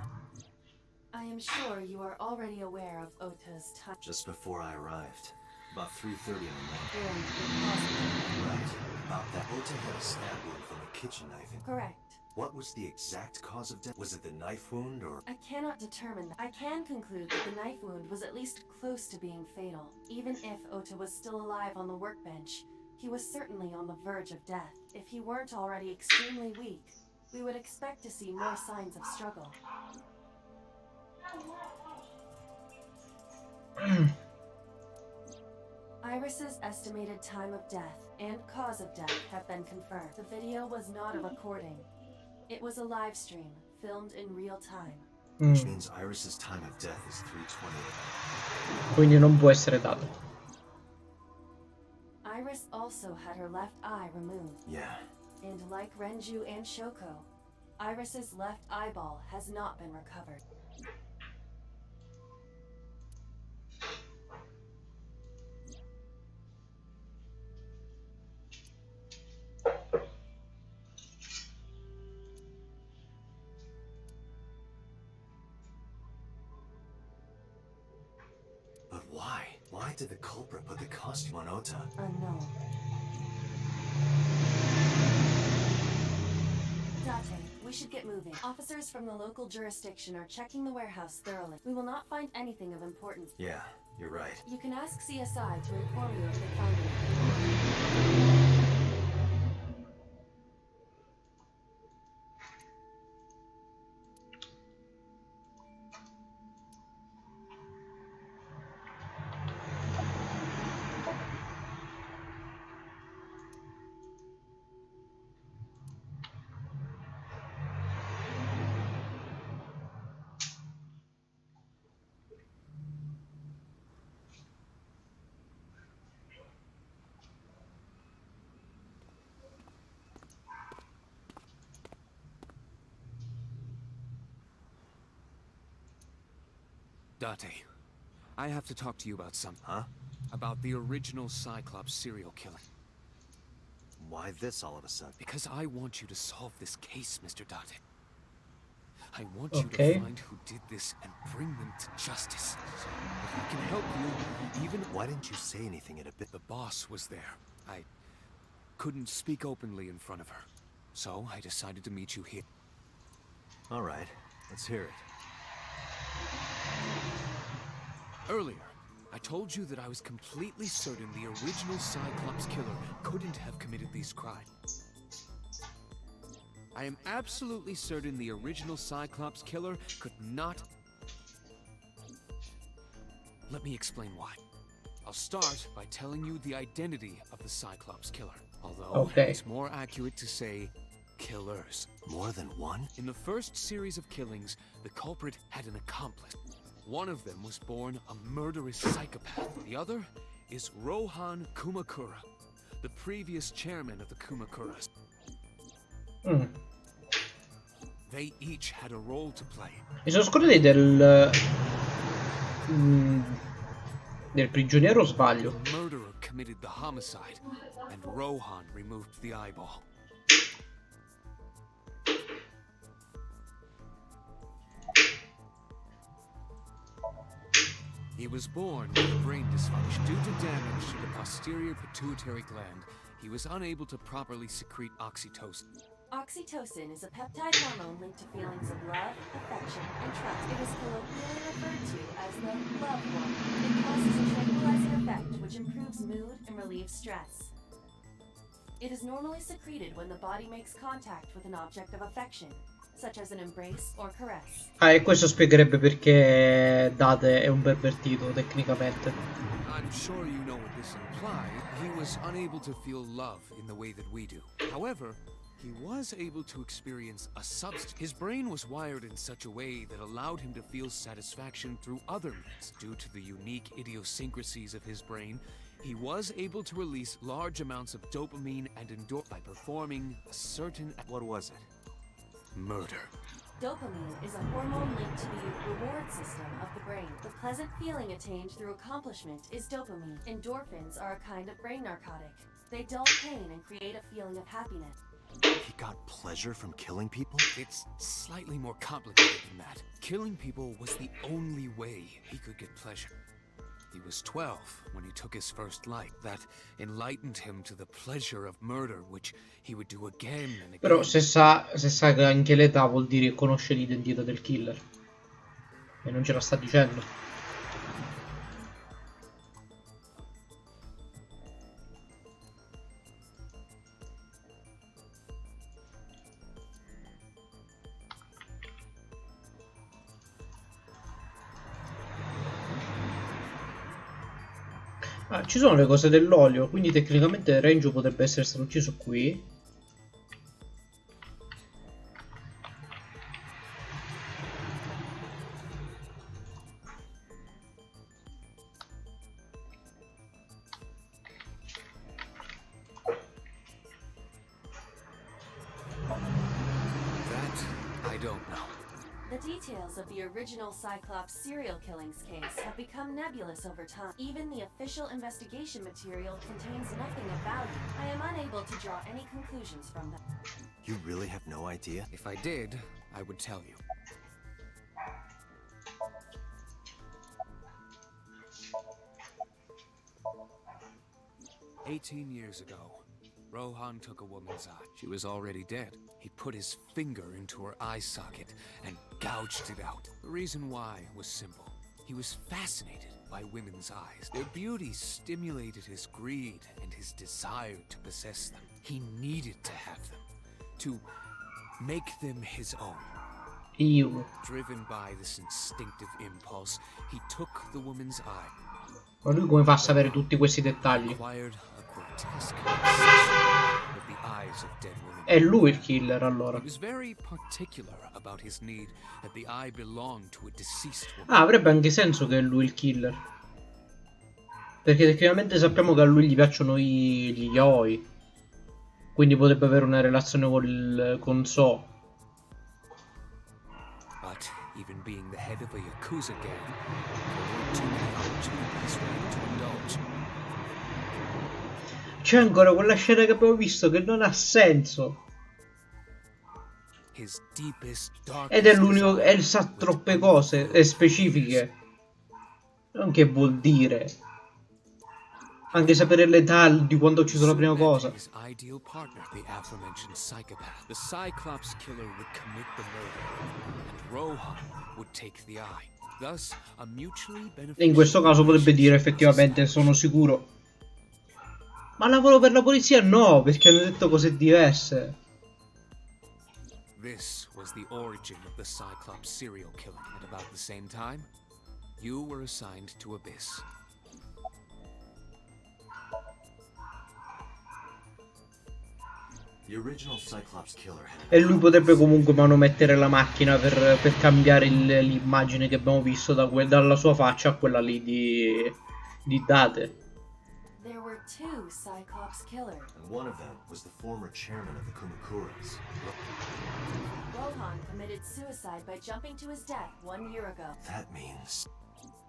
I am sure you are already aware of Ota's time. Just before I arrived. About 3:30 in the morning. And impossible. Right. About that. Ota had a stab wound from a kitchen knife. Correct. What was the exact cause of death? Was it the knife wound or... I cannot determine that. I can conclude that the knife wound was at least close to being fatal. Even if Ota was still alive on the workbench, he was certainly on the verge of death. If he weren't already extremely weak, we would expect to see more signs of struggle. Iris's estimated time of death and cause of death have been confirmed. The video was not a recording. It was a live stream, filmed in real time. Which means Iris's time of death is 3:20. Quindi non può essere dato. Iris also had her left eye removed. Yeah. And like Renju and Shoko, Iris's left eyeball has not been recovered. But why? Why did the culprit put the costume on Ota? Unknown. Date, we should get moving. Officers from the local jurisdiction are checking the warehouse thoroughly. We will not find anything of importance. Yeah, you're right. You can ask CSI to inform you if they find anything. Date, I have to talk to you about something. Huh? About the original Cyclops serial killing. Why this all of a sudden? Because I want you to solve this case, Mr. Date. I want you to find who did this and bring them to justice. If I can help you, even... Why didn't you say anything at a bit? The boss was there. I couldn't speak openly in front of her. So I decided to meet you here. All right, let's hear it. Earlier, I told you that I was completely certain the original Cyclops killer couldn't have committed these crimes. I am absolutely certain the original Cyclops killer could not... Let me explain why. I'll start by telling you the identity of the Cyclops killer, although Okay. it's more accurate to say killers. More than one? In the first series of killings, the culprit had an accomplice. One of them was born a murderous psychopath. The other is Rohan Kumakura, the previous chairman of the Kumakuras. They each had a role to play. Mi sono scordati del prigioniero, o sbaglio? The murderer committed the homicide, and Rohan removed the eyeball. He was born with a brain dysfunction. Due to damage to the posterior pituitary gland, he was unable to properly secrete oxytocin. Oxytocin is a peptide hormone linked to feelings of love, affection, and trust. It is colloquially referred to as the love hormone. It causes a tranquilizing effect which improves mood and relieves stress. It is normally secreted when the body makes contact with an object of affection, such as an embrace or caress. Ah, e questo spiegherebbe perché Date è un pervertito, tecnicamente. I'm sure you know what this implied. He was unable to feel love in the way that we do. However, he was able to experience a substance. His brain was wired in such a way that allowed him to feel satisfaction through other means. Due to the unique idiosyncrasies of his brain, he was able to release large amounts of dopamine and endorphin by performing a certain... What was it? Murder. Dopamine is a hormone linked to the reward system of the brain. The pleasant feeling attained through accomplishment is dopamine. Endorphins are a kind of brain narcotic. They dull pain and create a feeling of happiness. He got pleasure from killing people? It's slightly more complicated than that. Killing people was the only way he could get pleasure. He was 12 when he took his first life. That enlightened him to the pleasure of murder, which he would do again and again. Però se sa che anche l'età vuol dire che conosce l'identità del killer. E non ce la sta dicendo. Ah, ci sono le cose dell'olio, quindi tecnicamente Renju potrebbe essere stato ucciso qui. That I don't know. The details of the original Cyclops serial killings case have become nebulous over time. Even the official investigation material contains nothing of value. I am unable to draw any conclusions from them. You really have no idea? If I did, I would tell you. "18 years ago, Rohan took a woman's eye. She was already dead. He put his finger into her eye socket and gouged it out. The reason why was simple. He was fascinated by women's eyes. Their beauty stimulated his greed and his desire to possess them. He needed to have them, to make them his own. Io. Driven by this instinctive impulse, he took the woman's eye. Ma lui come fa a sapere tutti questi dettagli? Acquired a grotesque obsession with the eyes of dead women. È lui il killer, allora. He was very particular about his need that the eye belonged to a deceased woman. Ah, avrebbe anche senso che è lui il killer. Perché tecnicamente sappiamo che a lui gli piacciono gli yaoi. Quindi potrebbe avere una relazione con So. But even being the head of a Yakuza gang, there weren't too many opportunities for him to indulge. C'è ancora quella scena che abbiamo visto che non ha senso. His deepest, Ed è darkest l'unico. desire E sa was to troppe prove cose the specifiche. Non che vuol dire. Anche sapere l'età di quando ho ucciso la prima cosa. His ideal partner, the aforementioned psychopath. The Cyclops killer would commit the murder, and Rohan would take the eye. Thus, a mutually E in beneficial questo caso potrebbe dire relationship effettivamente was sono sicuro. Ma lavoro per la polizia? No, perché hanno detto cose diverse. This was the origin of the Cyclops serial killing. At about the same time, You were assigned to Abyss. The original Cyclops killer had E lui potrebbe comunque manomettere la macchina per cambiare l'immagine che abbiamo visto dalla sua faccia a quella lì di Date. There were two Cyclops killers. And one of them was the former chairman of the Kumakuras. Rohan committed suicide by jumping to his death 1 year ago. That means...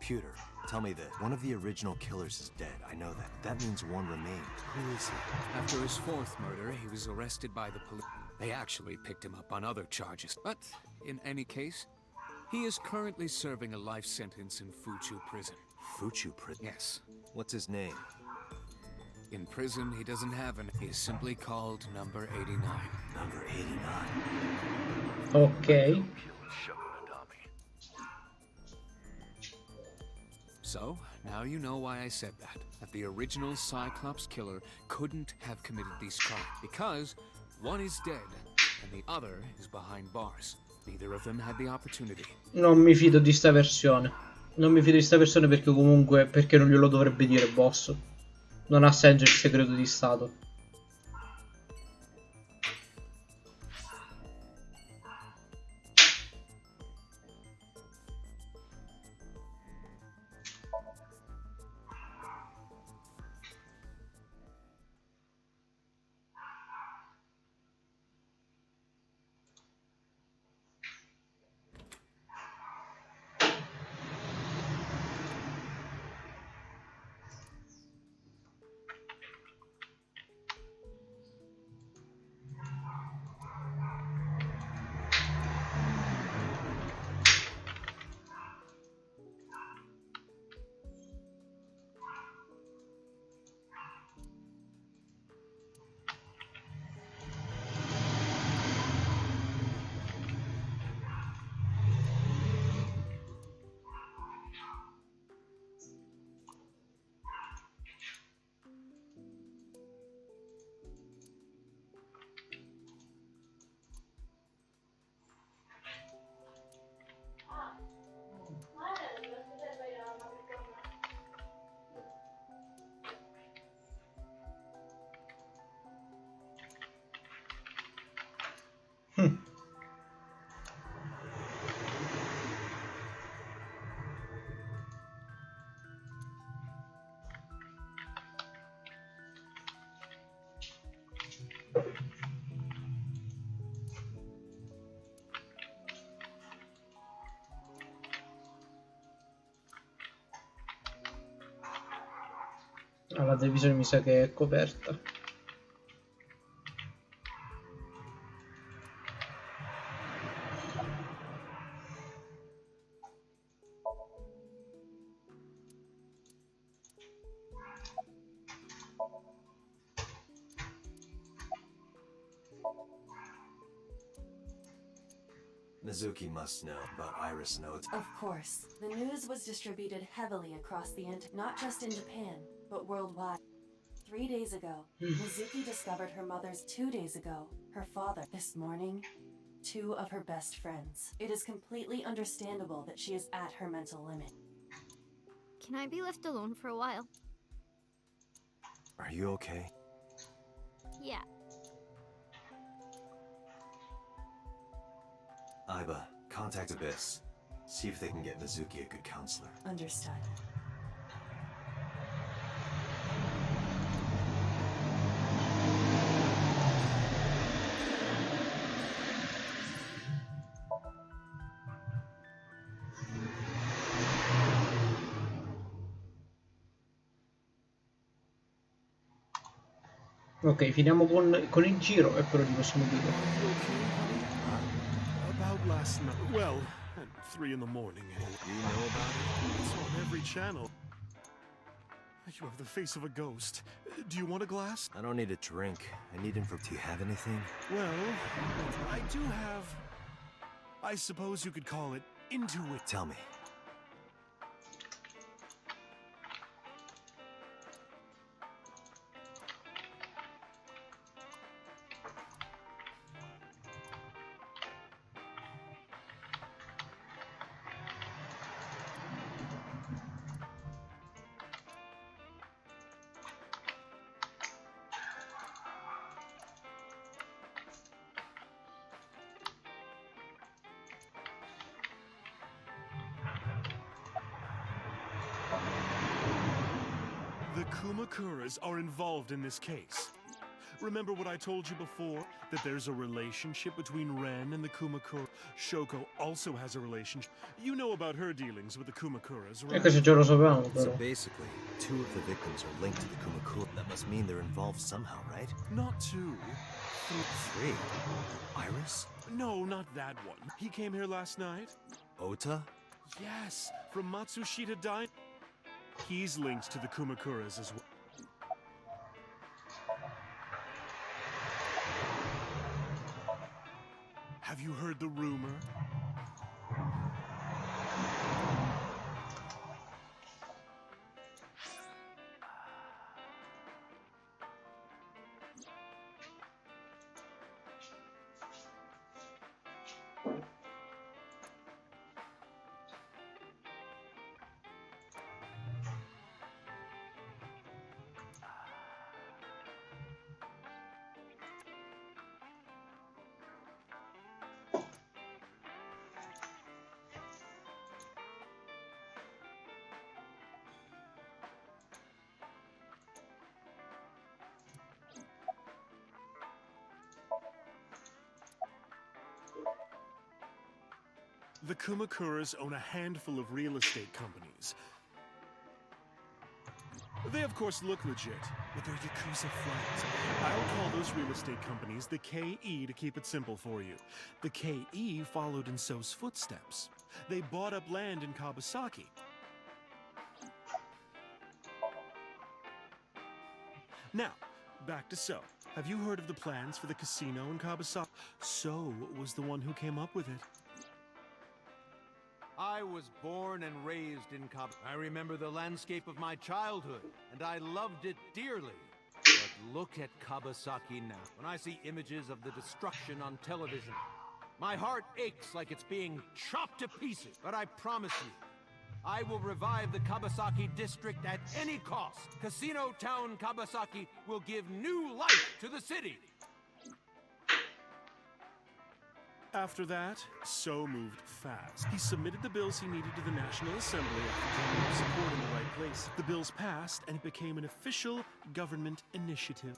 Pewter, tell me that one of the original killers is dead. I know that. That means one remained. Who is he? After his fourth murder, he was arrested by the police. They actually picked him up on other charges. But, in any case, he is currently serving a life sentence in Fuchu prison. Fuchu prison? Yes. What's his name? In prison, he doesn't have an... He is simply called Number 89. Number 89? Ok. So, now you know why I said that. That the original Cyclops killer couldn't have committed these crimes. Because one is dead, and the other is behind bars. Neither of them had the opportunity. Non mi fido di sta versione. Non mi fido di sta versione perché comunque... Perché non glielo dovrebbe dire boss. Non ha senso il segreto di Stato. La televisione mi sa che è coperta. Mizuki must know about Iris notes. Of course. The news was distributed heavily across the internet, not just in Japan, but worldwide. 3 days ago, Mizuki discovered her mother's 2 days ago, her father. This morning, 2 of her best friends. It is completely understandable that she is at her mental limit. Can I be left alone for a while? Are you okay? Yeah. Aiba, contact Abyss. See if they can get Mizuki a good counselor. Understood. Ok, finiamo con il giro e poi lo possiamo dire. About last night. Well, at 3 in the morning. You know about it? It's on every channel. You have the face of a ghost. Do you want a glass? I don't need a drink. I need info. Do you have anything? Well, I do have... I suppose you could call it intuition. Tell me. Kumakuras are involved in this case. Remember what I told you before? That there's a relationship between Ren and the Kumakura. Shoko also has a relationship. You know about her dealings with the Kumakuras, right? Questo già lo sapevamo, So però. basically, 2 of the victims are linked to the Kumakura. That must mean they're involved somehow, right? Not 2. 3. Iris? No, not that one. He came here last night? Ota? Yes, from Matsushita Dine. He's linked to the Kumakuras as well. Have you heard the rumor? The Kumakuras own a handful of real estate companies. They of course look legit, but they're Yakuza friends. I'll call those real estate companies the KE to keep it simple for you. The KE followed in So's footsteps. They bought up land in Kawasaki. Now, back to So. Have you heard of the plans for the casino in Kawasaki? So was the one who came up with it. I was born and raised in Kawasaki. I remember the landscape of my childhood, and I loved it dearly. But look at Kawasaki now. When I see images of the destruction on television, my heart aches like it's being chopped to pieces. But I promise you, I will revive the Kawasaki district at any cost. Casino Town Kawasaki will give new life to the city. After that, So moved fast. He submitted the bills he needed to the National Assembly after getting support in the right place. The bills passed, and it became an official government initiative.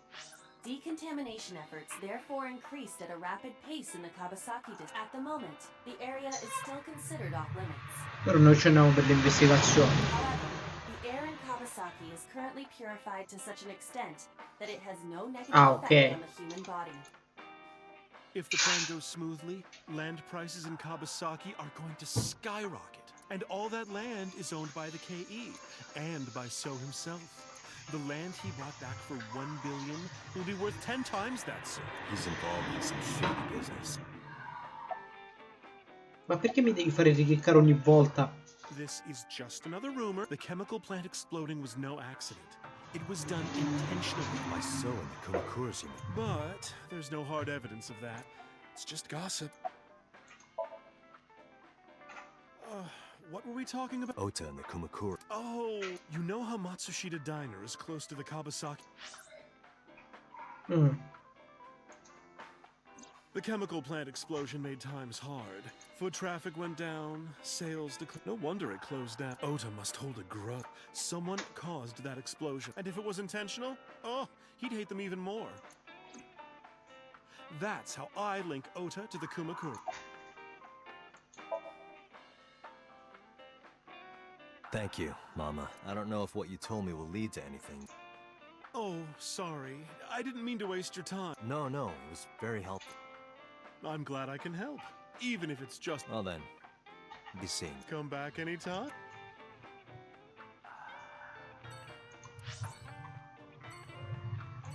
Decontamination efforts therefore increased at a rapid pace in the Kawasaki district. At the moment, the area is still considered off limits. Però noi ce n'abbiamo per l'investigazione. However, the air in Kawasaki is currently purified to such an extent that it has no negative effect on the human body. If the plan goes smoothly, land prices in Kawasaki are going to skyrocket. And all that land is owned by the KE, and by So himself. The land he bought back for $1 billion will be worth 10 times that, sir. He's involved in some shady business. Ma perché mi devi fare ricliccare ogni volta? This is just another rumor. The chemical plant exploding was no accident. It was done intentionally by So and the Kumakuras, you mean? But there's no hard evidence of that. It's just gossip. What were we talking about? Ota and the Kumakura. Oh, you know how Matsushita Diner is close to the Kawasaki? The chemical plant explosion made times hard. Foot traffic went down, sales declined. No wonder it closed down. Ota must hold a grudge. Someone caused that explosion. And if it was intentional, oh, he'd hate them even more. That's how I link Ota to the Kumakura. Thank you, Mama. I don't know if what you told me will lead to anything. Oh, sorry. I didn't mean to waste your time. No, it was very helpful. I'm glad I can help, even if it's just... Well then, be seen. Come back anytime.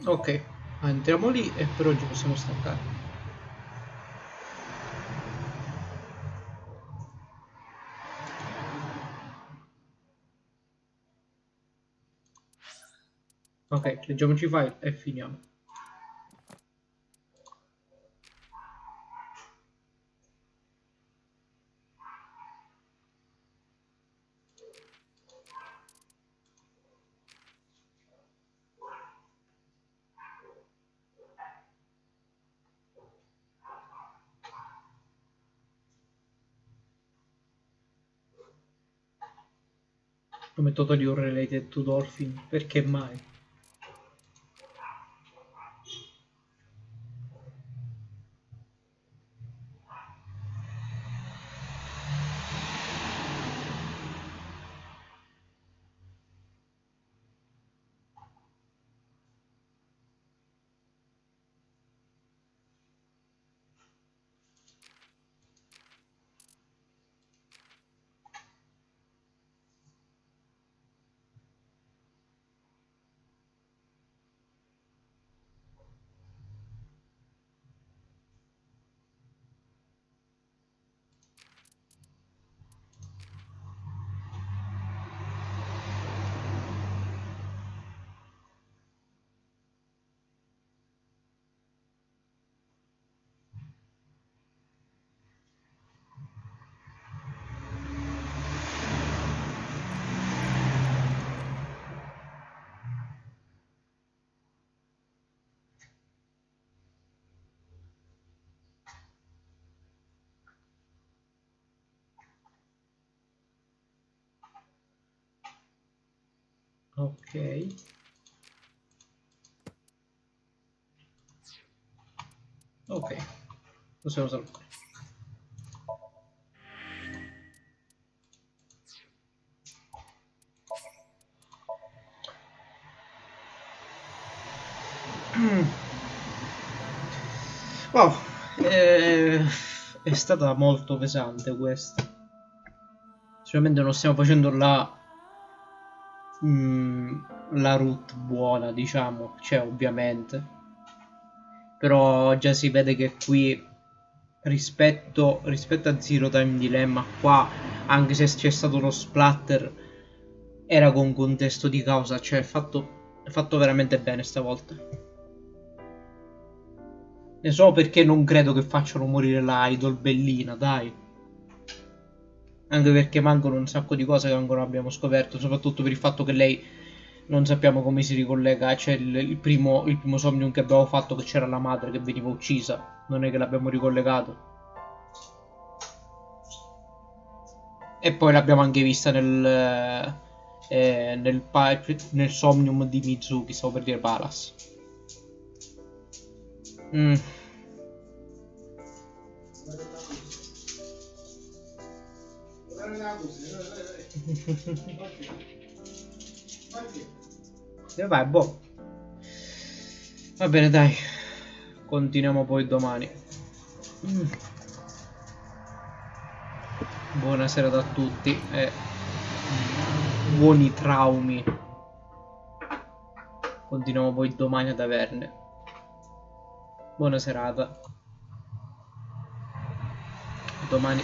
Ok, entriamo lì e per oggi possiamo staccare. Ok, leggiamoci i file e finiamo. come totally unrelated to Dolphin, perché mai? Ok. Ok. Possiamo salvare. Wow. È stata molto pesante questa. Sicuramente non stiamo facendo la route buona, diciamo, cioè ovviamente. Però già si vede che qui rispetto a Zero Time Dilemma, qua anche se c'è stato uno splatter era con contesto di causa, cioè è fatto veramente bene stavolta. Ne so perché non credo che facciano morire la idol bellina, dai. Anche perché mancano un sacco di cose che ancora non abbiamo scoperto, soprattutto per il fatto che lei non sappiamo come si ricollega. C'è il primo Somnium che abbiamo fatto, che c'era la madre che veniva uccisa, non è che l'abbiamo ricollegato. E poi l'abbiamo anche vista nel Somnium di Mizuki, stavo per dire Palace. Vai, boh. Va bene, dai. Continuiamo poi domani. Buonasera a tutti e buoni traumi. Continuiamo poi domani ad averne. Buona serata. Domani